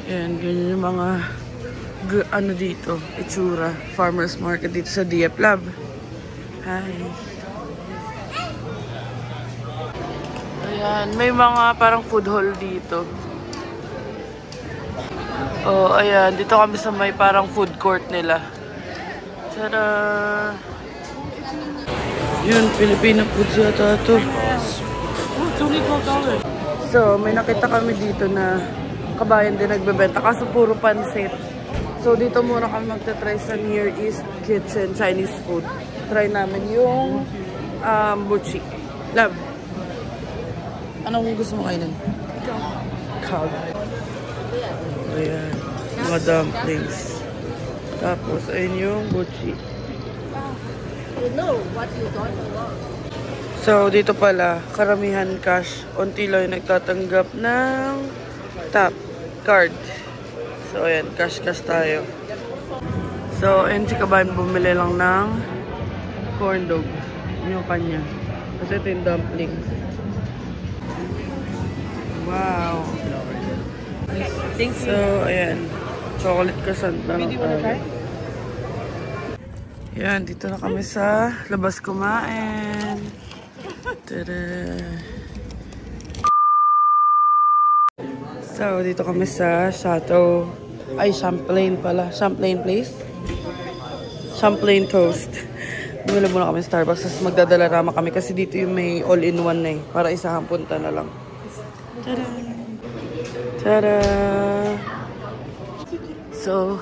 Yan, ganyan yung mga ano dito, itsura. Farmers market dito sa DF Lab. Hi. Ayan, may mga parang food hall dito. Oh, ayan. Dito kami sa may parang food court nila. Tada! Yun, Filipino food yata ito. So, may nakita kami dito na kabayan din nagbebenta. Kaso puro pansit. So, dito muna kami magta-try sa Near East Kitchen Chinese food. Try namin yung buchi. Love. Anong gusto mo kainin? Kag. Ayan. Mga dumplings. Tapos, ayun yung buchi. So, dito pala, karamihan cash. Unti lang yung nagtatanggap ng tap card. So, ayan, cash tayo. So, ayun si kabayan bumili lang ng corn dog. Yun yung kanya. Kasi ito yung dumplings. Wow. So, ayan. Chocolate croissant lang tayo. Ayan, dito na kami sa labas kumain. Tada! So, dito kami sa Chateau. Ay, Champlain pala. Champlain Place? Champlain Toast. Bumili muna kami sa Starbucks. Tapos magdadala-rama kami kasi dito yung may all-in-one na eh. Para isang punta na lang. Tada! Tada! So,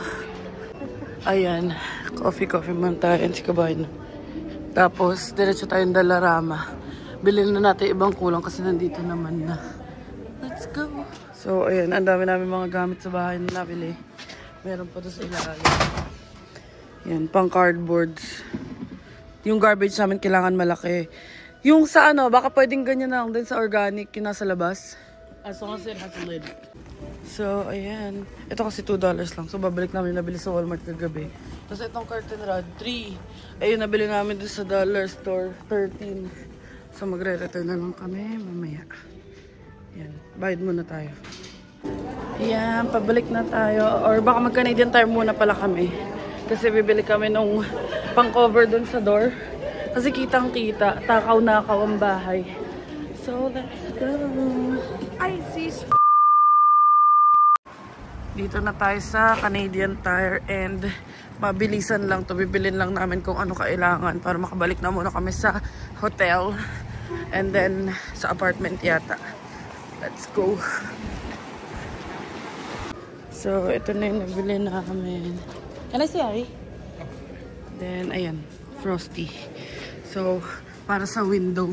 ayan. Coffee man tayo. Si kabayan. Tapos, diretso tayong Dalarama. Bilhin na natin ibang kulang kasi nandito naman na. Let's go! So, ayan. Ang dami namin mga gamit sa bahay na nabili. Meron pa doon sa ilalim. Yan, pang cardboards. Yung garbage namin kailangan malaki. Yung sa ano, baka pwedeng ganyan na lang din sa organic, yung nasa labas. As long as it has a lid. So, ayan. Ito kasi $2 lang. So, babalik namin yung nabili sa Walmart kagabi. Tapos itong curtain rod, $3. Ayun, nabili namin doon sa dollar store, $13. So, magre-return na lang kami mamaya. Ayan, bayad muna tayo. Ayan, pabalik na tayo. Or baka mag-Canadian Tire muna pala kami. Kasi bibili kami nung pang-cover doon sa door. Kasi kitang-kita, takaw-nakaw ang bahay. So, let's go. I see. Dito na tayo sa Canadian Tire and mabilisan lang to. Bibilin lang namin kung ano kailangan para makabalik na muna kami sa hotel and then sa apartment yata. Let's go. So, ito na yung nabili namin. Can I see, Ari? Then, ayan. Frosty. So, para sa window.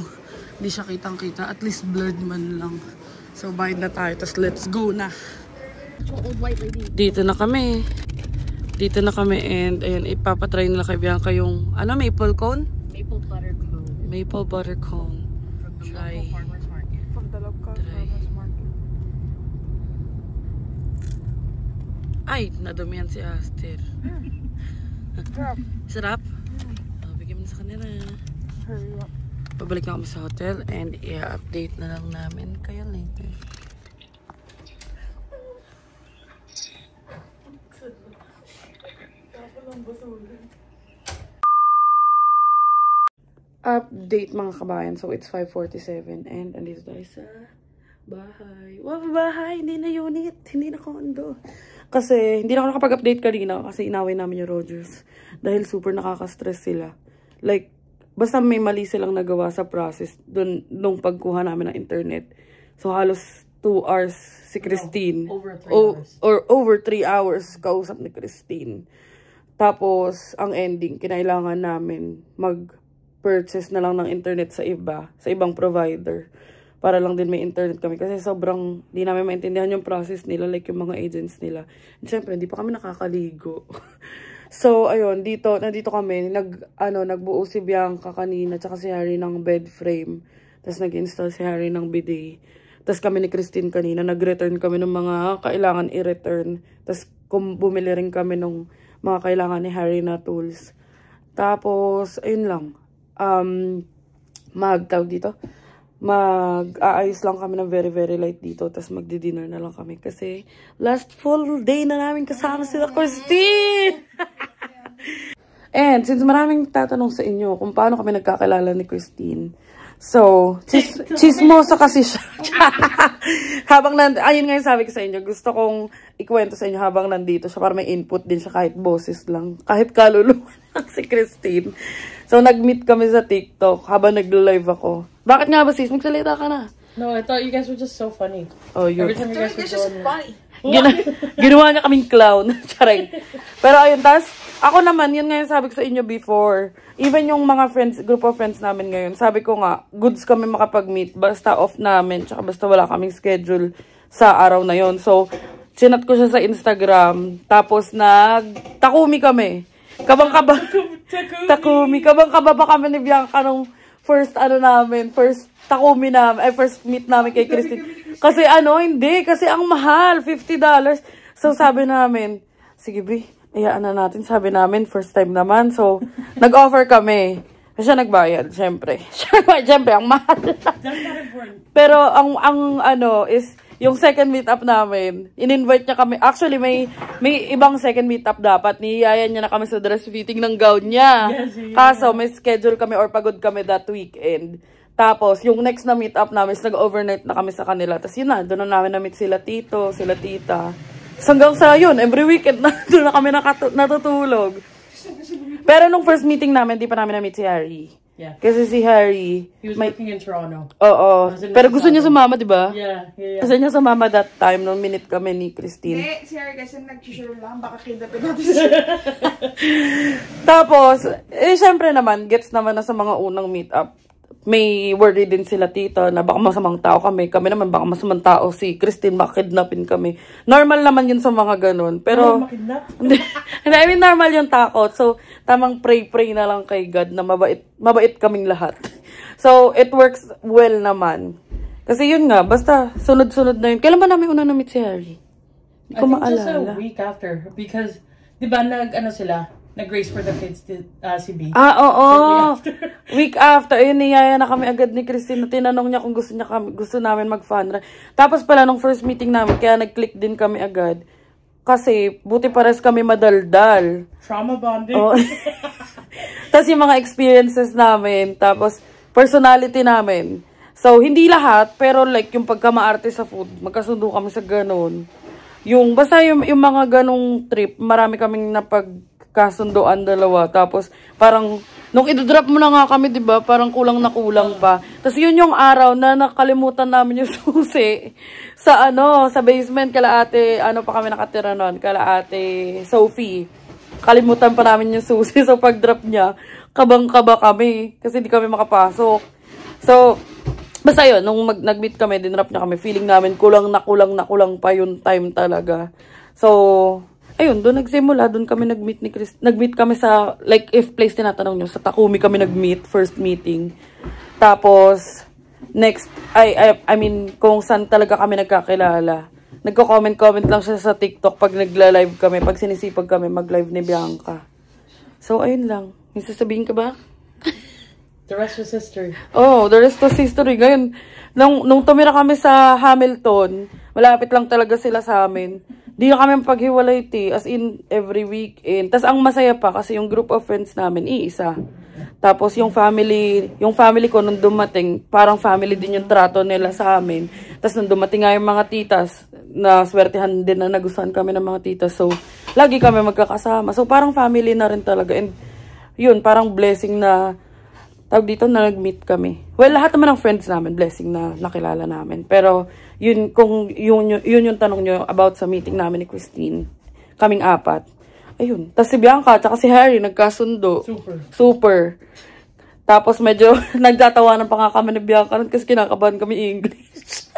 Hindi siya kitang-kita. At least blurred man lang. So, bayad na tayo. Tapos, let's go na. Old white lady. Dito na kami. Dito na kami. And, ayan, ipapatry nila kay Bianca yung, ano, maple cone? Maple butter cone. Maple butter cone. From the Try. local farmer's market. From the local farmers market. Ay, nadumihan si Aster. Sarap. Sarap? Oh, bigyan mo na sa kanila. Hurry up. Pabalik na kami sa hotel and i-update na lang namin kayo later. Update mga kabayan. So, it's 5:47 and andito tayo sa bahay. Wow, bahay! Hindi na unit. Hindi na condo. Kasi, hindi na ako nakapag-update kanina kasi inaway namin yung Rogers. Dahil super nakaka-stress sila. Like, basta may mali silang nagawa sa process dun, nung pagkuha namin ng internet. So, halos 2 hours si Christine. No, over 3 hours. Or over 3 hours kausap ni Christine. Tapos, ang ending, kinailangan namin mag-purchase na lang ng internet sa iba, sa ibang provider. Para lang din may internet kami. Kasi sobrang, di namin maintindihan yung process nila, like yung mga agents nila. And syempre, hindi pa kami nakakaligo. So, ayun, nandito kami, nagbuo si Bianca kanina, tsaka si Harry ng bed frame. Tapos nag-install si Harry ng bidet. Tapos kami ni Christine kanina, nag-return kami ng mga kailangan i-return. Tapos bumili rin kami ng mga kailangan ni Harry na tools. Tapos, ayun lang. Mag-aayos lang kami ng very, very light dito. Tapos magdi-dinner na lang kami. Kasi last full day na namin kasama sila Christine! And since maraming tatanong sa inyo kung paano kami nagkakilala ni Christine. So, chismosa kasi siya. Ayun nga yung sabi ko sa inyo. Gusto kong ikwento sa inyo habang nandito siya para may input din siya kahit boses lang. Kahit kaluluwa lang si Christine. So, nag-meet kami sa TikTok habang nag-live ako. Bakit nga ba sis? Magsalita ka na. No, I thought you guys were just so funny. Oh, Every time you guys were just going funny. Ginawa niya kaming clown. Charing. Pero ayun, tas ako naman, yun nga yung sabi ko sa inyo before. Even yung mga friends, group of friends namin ngayon, sabi ko nga, goods kami makapag-meet. Basta off namin, tsaka basta wala kaming schedule sa araw na yon. So, chinat ko siya sa Instagram. Tapos takumi kami. Kabang-kaba pa kami ni Bianca nung first takumi namin, first meet namin kay Christine. Kasi hindi, kasi ang mahal, $50. So sabi namin, sige be, iyaan na natin, sabi namin, first time naman. So, nag-offer kami. Siya nagbayad, syempre. Syempre, ang mahal. Pero is, yung second meetup namin, in-invite niya kami. Actually, may ibang second meetup dapat. Niyayan niya na kami sa dress fitting ng gown niya. Yes, yeah. Kaso, may schedule kami or pagod kami that weekend. Tapos, yung next na meetup namin, nag-overnight na kami sa kanila. Tapos yun na, doon na namin na-meet sila tito, sila tita. So, hanggang sa yun, every weekend na doon na kami natutulog. Pero nung first meeting namin, di pa namin na-meet si Harry. Yeah. Kasi si Harry... He was working in Toronto. Oo. Pero gusto niya sumama, di ba? Yeah. Gusto niya sumama that time nung minute kami ni Christine. Si Harry kasi nag-share lang. Baka kidapin natin siya. Tapos, syempre naman, gets naman na sa mga unang meet-up. May worry din sila tita na baka masamang tao kami. Kami naman baka masamang tao si Christine, baka kidnapin kami. Normal naman yun sa mga ganun. Pero, I mean, normal yung takot. So, tamang pray na lang kay God na mabait kaming lahat. So, it works well naman. Kasi yun nga, basta sunod-sunod na yun. Kailan ba namin una na-meet si Harry? Hindi ko maalala. Just a week after. Because, di ba, nag-race for the kids si B. Oo. Week after, ayun, niyaya na kami agad ni Christine. Tinanong niya kung gusto namin mag-fun run. Tapos pala, nung first meeting namin, kaya nag-click din kami agad. Kasi, buti pares kami madaldal. Trauma bonding. Oh. Tapos yung mga experiences namin, tapos personality namin. So, hindi lahat, pero like yung pagkamaarte sa food, magkasundo kami sa ganun. Basta yung mga ganung trip, marami kaming kasundoan dalawa. Tapos, parang, nung idodrop mo na nga kami, diba, parang kulang na kulang pa. Tapos, yun yung araw na nakalimutan namin yung susi sa basement, kala ate, pa kami nakatira nun, kala ate Sophie. Kalimutan pa namin yung susi. So, pag-drop niya, kabang-kaba kami. Kasi di kami makapasok. So, Basta yun, nung nag-meet kami, dinrap niya kami, feeling namin kulang pa yung time talaga. So, ayun, doon nagsimula, doon kami nag-meet ni Chris. Nag-meet kami sa, like, if place tinatanong nyo, sa Takumi kami nag-meet, first meeting. Tapos, next, I mean, kung saan talaga kami nagkakilala. Nagko-comment lang siya sa TikTok pag nagla-live kami, pag sinisipag kami mag-live ni Bianca. So, ayun lang. May sasabihin ka ba? The rest was history. Oh, the rest was history. Ngayon, nung tumira kami sa Hamilton, malapit lang talaga sila sa amin. Di na kami paghiwalay, as in, every weekend. Tas ang masaya pa, kasi yung group of friends namin, iisa. Tapos yung family ko nung dumating, parang family din yung trato nila sa amin. Tas nung dumating nga yung mga titas, na swertihan din na nagustuhan kami ng mga titas. So, lagi kami magkakasama. So, parang family na rin talaga. And, yun, parang blessing na, tawag dito na nag-meet kami. Well, lahat naman ng friends namin, blessing na nakilala namin. Pero, yun yung tanong nyo about sa meeting namin ni Christine. Kaming 4. Ayun. Tapos si Bianca, tsaka si Harry, nagkasundo. Super. Tapos medyo nagtatawanan pa nga kami ni Bianca kasi kinakabahan kami English.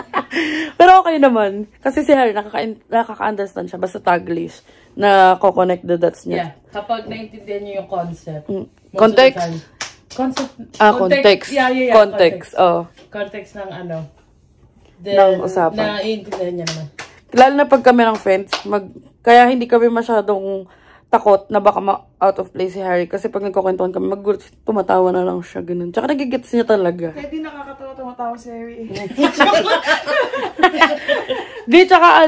Pero okay naman. Kasi si Harry, nakaka-understand siya. Basta Taglish na ko-connect the dots niya. Yeah. Kapag naintindihan niyo yung concept. Context? Context. Yeah. Context, Context ng ano. Ng usapan. Naiintindihan niya naman. Lalo na pag kami ng friends, kaya hindi kami masyadong takot na baka out of place si Harry. Kasi pag nagkukwentuhan kami, tumatawa na lang siya, ganun. Tsaka nagigits niya talaga. Kaya di nakakatawa tumatawa si Harry. Di, tsaka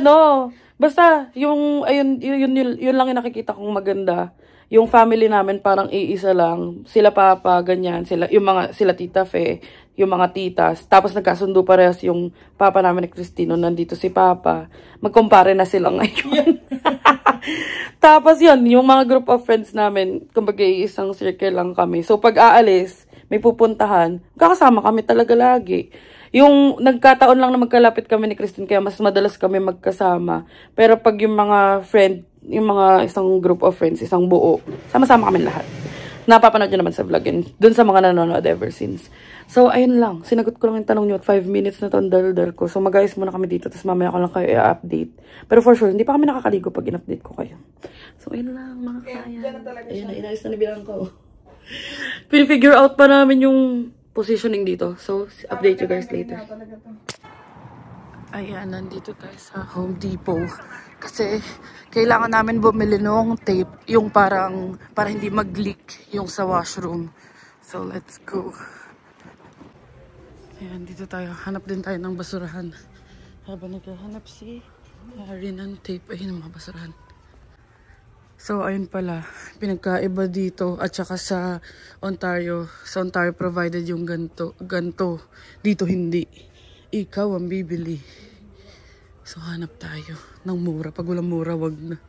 basta, yun lang yung nakikita kong maganda. Yung family namin parang iisa lang. Sila papa, ganyan. Sila tita Fe, yung mga titas. Tapos nagkasundo parehas yung papa namin ni Cristino. Nandito si papa. Magkumpare na sila ngayon. Tapos yun, yung mga group of friends namin, kumbaga isang circle lang kami. So pag aalis, may pupuntahan, kakasama kami talaga lagi. Yung nagkataon lang na magkalapit kami ni Christine, kaya mas madalas kami magkasama. Pero pag yung mga yung mga isang group of friends, isang buo, sama-sama kami lahat. Napapanood nyo naman sa vlog yun, dun sa mga nanonood ever since. So, ayun lang. Sinagot ko lang yung tanong nyo at 5 minutes na to ang dal-dal ko. So, mag-ayos muna kami dito, tapos mamaya ko lang kayo i-update. Pero for sure, hindi pa kami nakakaligo pag in-update ko kayo. So, ayun lang, mga kaya. Ayun na, inayos na ni Bianca. Pinifigure out pa namin yung positioning dito. So, update you guys later. Ayan, nandito tayo sa Home Depot. Kasi, kailangan namin bumili ng tape. Yung para hindi mag-leak yung sa washroom. So, let's go. Ayan, dito tayo. Hanap din tayo ng basurahan. Habang naghahanap si Harry ng tape. Ayun ang mga basurahan. So, ayun pala. Pinagkaiba dito at saka sa Ontario. Sa Ontario provided yung ganto. Dito hindi. Ikaw ang bibili. So, hanap tayo ng mura. Pag walang mura, wag na.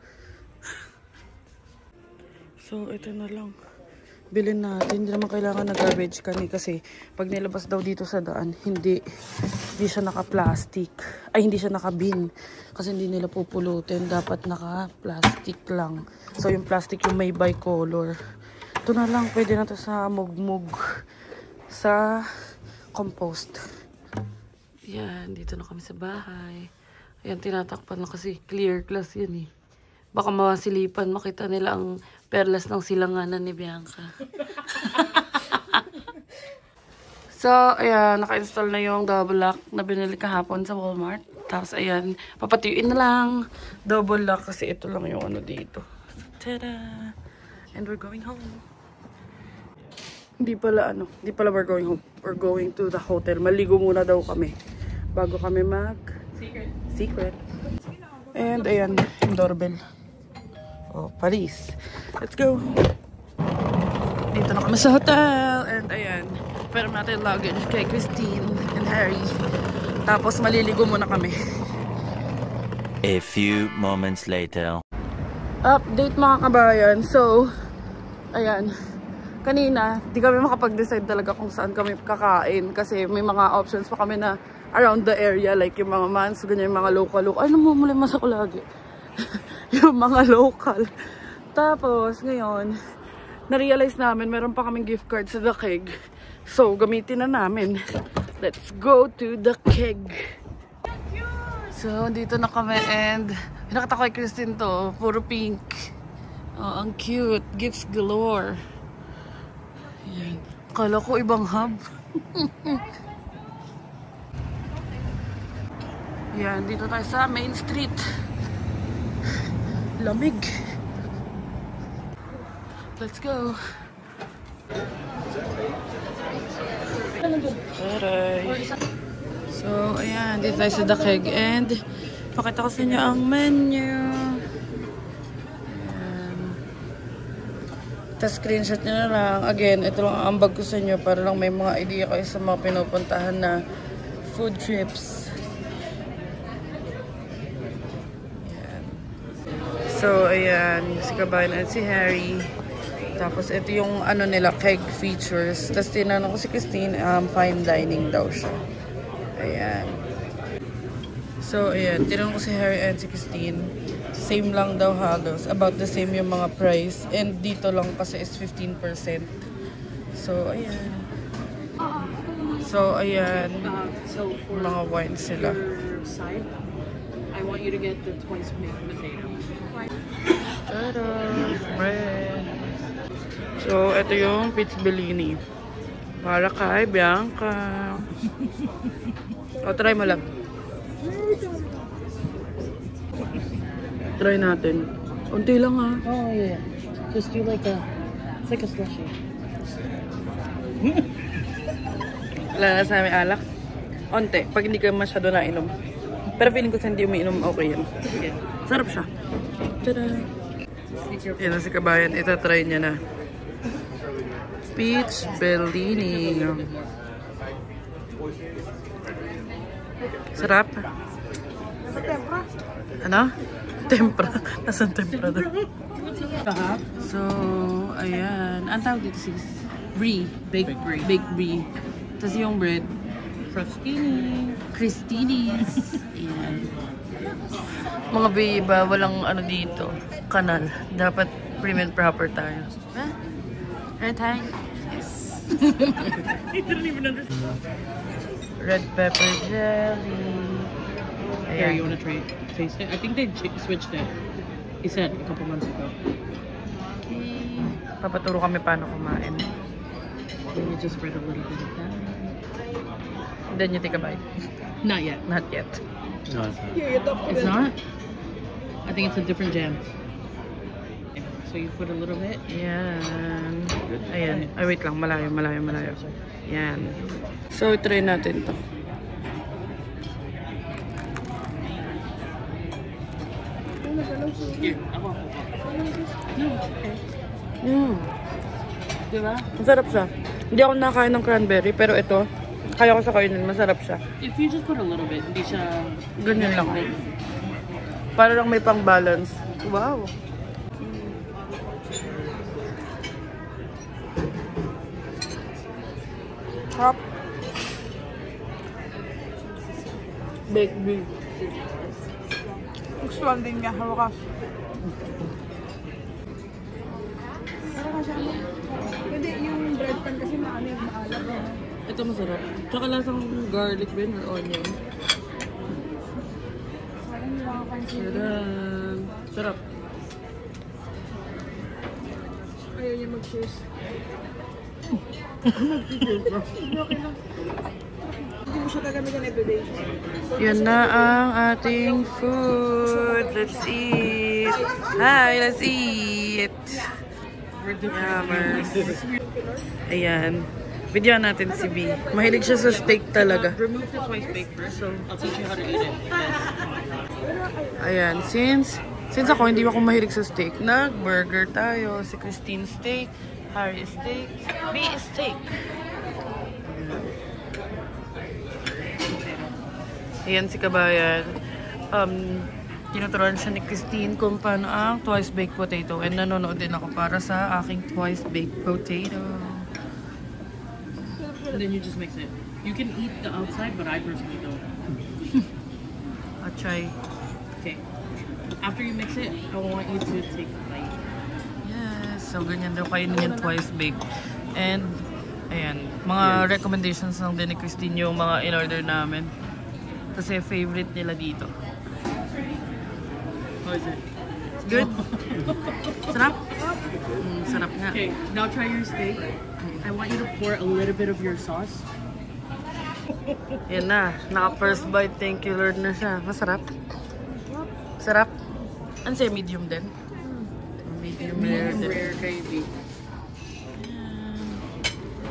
So, ito na lang. Bilhin natin. Hindi naman kailangan na garbage kami kasi pag nilabas daw dito sa daan, hindi siya naka-plastic. Ay, hindi siya naka-bin. Kasi hindi nila pupulutin. Dapat naka-plastic lang. So, yung plastic yung may bicolor. Ito na lang. Pwede na to sa mugmug. Sa compost. Yan. Dito na kami sa bahay. Ayan, tinatakpan na kasi clear glass yan eh. Baka mawasilipan, makita nila ang perlas ng silanganan ni Bianca. So, ayan, naka-install na yung double lock na binili kahapon sa Walmart. Tapos, ayan, papatuyuin na lang. Double lock kasi ito lang yung ano dito. Tada! And we're going home. Hindi pala we're going home. We're going to the hotel. Maligo muna daw kami. Bago kami Secret. And ayan, yung doorbell. Oh, Paris. Let's go. Dito na kami sa hotel. And ayan, pero natin luggage kay Christine and Harry. Tapos maliligo muna kami. A few moments later. Update mga kabayan. So, ayan. Kanina, di kami makapag-decide talaga kung saan kami kakain. Kasi may mga options pa kami na around the area. Like yung mga mans, ganyan, yung mga local. Ay, namumulimas ako lagi. Yung mga local. Tapos, ngayon, na-realize namin, meron pa kaming gift card sa The Keg. So, gamitin na namin. Let's go to the keg. So, dito na kami and pinakita ko kay Christine to. Puro pink. Oh, ang cute. Gifts galore. Ayan. Kala ko ibang hub. Ayan, dito tayo sa Main Street. Lamig. Let's go. Taray. So, ayan. Dito tayo sa The Keg. And, pakita ko sa inyo ang menu. Ayan. Tapos, screenshot nyo na lang. Again, ito lang ang ambag ko sa inyo para lang may mga idea kayo sa mga pinupuntahan na food trips. Ayan. So, ayan. Si Kabayan at si Harry. Tapos, ito yung ano nila, keg features. Tapos, tinanong ko si Christine, fine dining daw siya. Ayan. So, ayan. Tinanong ko si Harry and si Christine. Same lang daw halos. About the same yung mga price. And dito lang kasi is 15%. So, ayan. So, ayan. So for Mga wines sila. your side, I want you to get the twice baked potato. Tada! Bread! So, ito yung Pizza Bellini. Para kay Bianca. O, try mo lang. Try natin. Unti lang ha. Oh yeah. Just do like it's like a slushy. Wala na sa aming alak. Unti. Pag hindi ka masyado nainom. Pero feeling ko sa hindi umiinom, okay yan. Sarap siya. Tada! Yan na si Kabayan. Ito, try niya na. Peach Bellini. Sarap. Nasa tempra. Ano? Tempra. Nasaan tempra doon? So, ayan. Ang tawag dito sis? Brie. Baked brie. Baked brie. Tapos yung bread. Frostini. Christini's. Ayan. Mga biba, walang ano dito. Kanal. Dapat prim and proper tayo. Huh? Right, hi? Yes. I didn't even understand. Red pepper jelly. Here, you Ayan. want to taste it? I think they switched it. He said a couple months ago. Papaturo kami paano kumain. Can you just spread a little bit of that? Then you take a bite. Not yet. Not yet. No, it's not. Here, you talk to It's them. not? I think it's a different jam. So you put a little bit. Yan. Ayan. Ay, wait lang. Malayo. Yan. So, try natin to. Here, I want No, okay. Diba? Masarap siya. Hindi ako nakain ng cranberry, pero ito, kaya ko sa kainin. Masarap siya. If you just put a little bit, hindi siya... Ganyan lang. Para lang may pang balance. Wow. Sarap. Baked beef. Gustuhan din niya, hawakas. Hindi, yung bread pan kasi maano yung maalat. Ito masarap. Tsaka lasang garlic din or onion. Sayang nila ako kain sila. Tadaan. Sarap. Ayaw niya mag-cheers. Hindi mo siya gagamitin everyday. Yan na ang ating food. Let's eat. Hi, let's eat. Yummers. Ayan. Videoan natin si B. Mahilig siya sa steak talaga. Remove the twice baked first, so I'll teach you how to eat it. Ayan. Since ako hindi ako mahilig sa steak, nag-burger tayo. Si Christine steak, Harry steak, B steak. Ayan si Kabayan. Tinuturuan siya ni Christine kung paano ang twice baked potato. And nanonood din ako para sa aking twice baked potato. And then you just mix it. You can eat the outside, but I personally don't. I'll try. Okay. After you mix it, I want you to take a bite. Yes. So, ganyan daw kainin yung twice baked. And Ayan. Mga recommendations lang din ni Christine yung mga in-order namin. Kasi favorite nila dito. How is it? Good? Sarap? Sarap nga. Okay, now try your steak. I want you to pour a little bit of your sauce. Yan na. Naka-first bite. Thank you, Lord na siya. Masarap. Sarap. Ano sa'yo? Medium din? Medium rare gravy.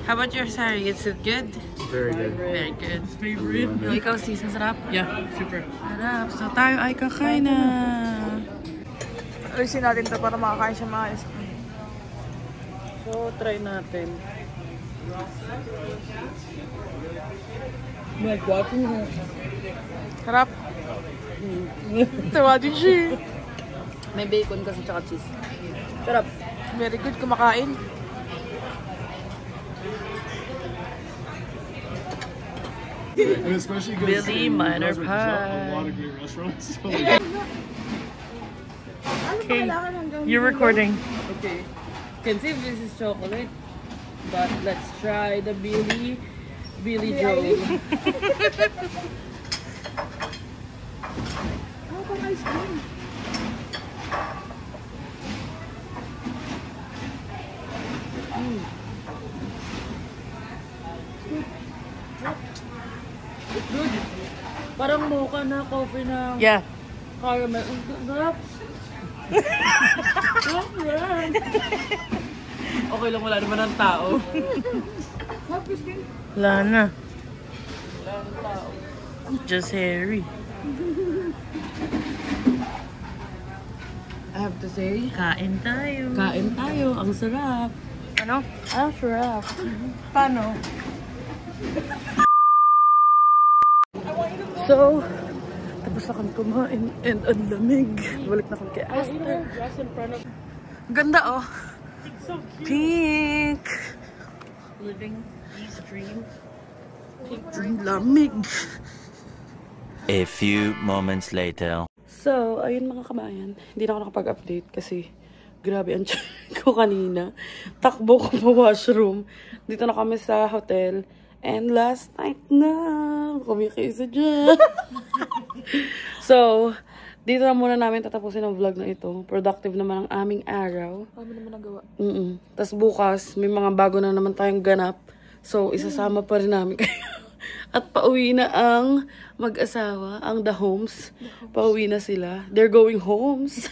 How about your sari? Is it good? Very good. Very good. Favorite. Ikaw, sis, masarap? Yeah, super. Sarap. So, tayo ay kakain na. Alisin natin ito para makakain siya maayos. So, try natin. Like watching her. Sarap. Tawa din siya. May bacon kasi tsaka cheese. Sarap. Very good kumakain. And especially because Billy Minor a Pie. lot of great restaurants. So Okay, you're recording. Okay. Can see if this is chocolate, but let's try the Billy Joe. Ice cream. Good. Parang mocha na coffee na Yeah. caramel. Ang sarap. Okay lang, wala naman ng tao. Wala na. Just Harry. I have to say, Kain tayo. kain tayo. Ang sarap. Ano? Ang sarap. Paano? So, tapos na kami kumain and ang lamig. Balik na kami kay Aster. Ganda oh. Pink. Living these dreams. Ang lamig. A few moments later. So, ayun mga kabayan. Hindi na ako nakapag-update kasi grabe ang tiyan ko kanina. Takbo ko pa washroom. Dito na kami sa hotel. And last night na. Kumikisa dyan. So, dito na muna namin tatapusin ang vlog na ito. Productive naman ang aming araw. Paano naman nagawa? Tapos bukas, may mga bago na naman tayong ganap. So, isasama pa rin namin kayo. At pauwi na ang mag-asawa, ang The Homes. Pauwi na sila. They're going homes.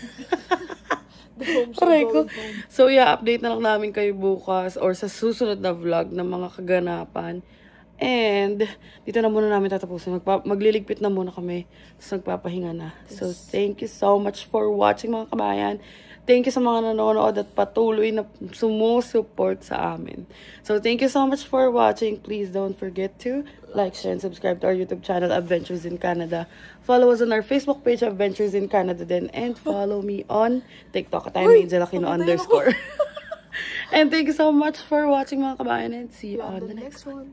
Aray ko. So, yeah, update na lang namin kayo bukas or sa susunod na vlog ng mga kaganapan. And, dito na muna namin tatapusin. Magliligpit na muna kami. Tapos magpapahinga na. So, thank you so much for watching mga kabayan. Thank you sa mga nanonood at patuloy na sumusuport sa amin. So, thank you so much for watching. Please don't forget to like, share, and subscribe to our YouTube channel, Adventures in Canada. Follow us on our Facebook page, Adventures in Canada din. And follow me on TikTok at _. And thank you so much for watching mga kabayan. And see you on the next one.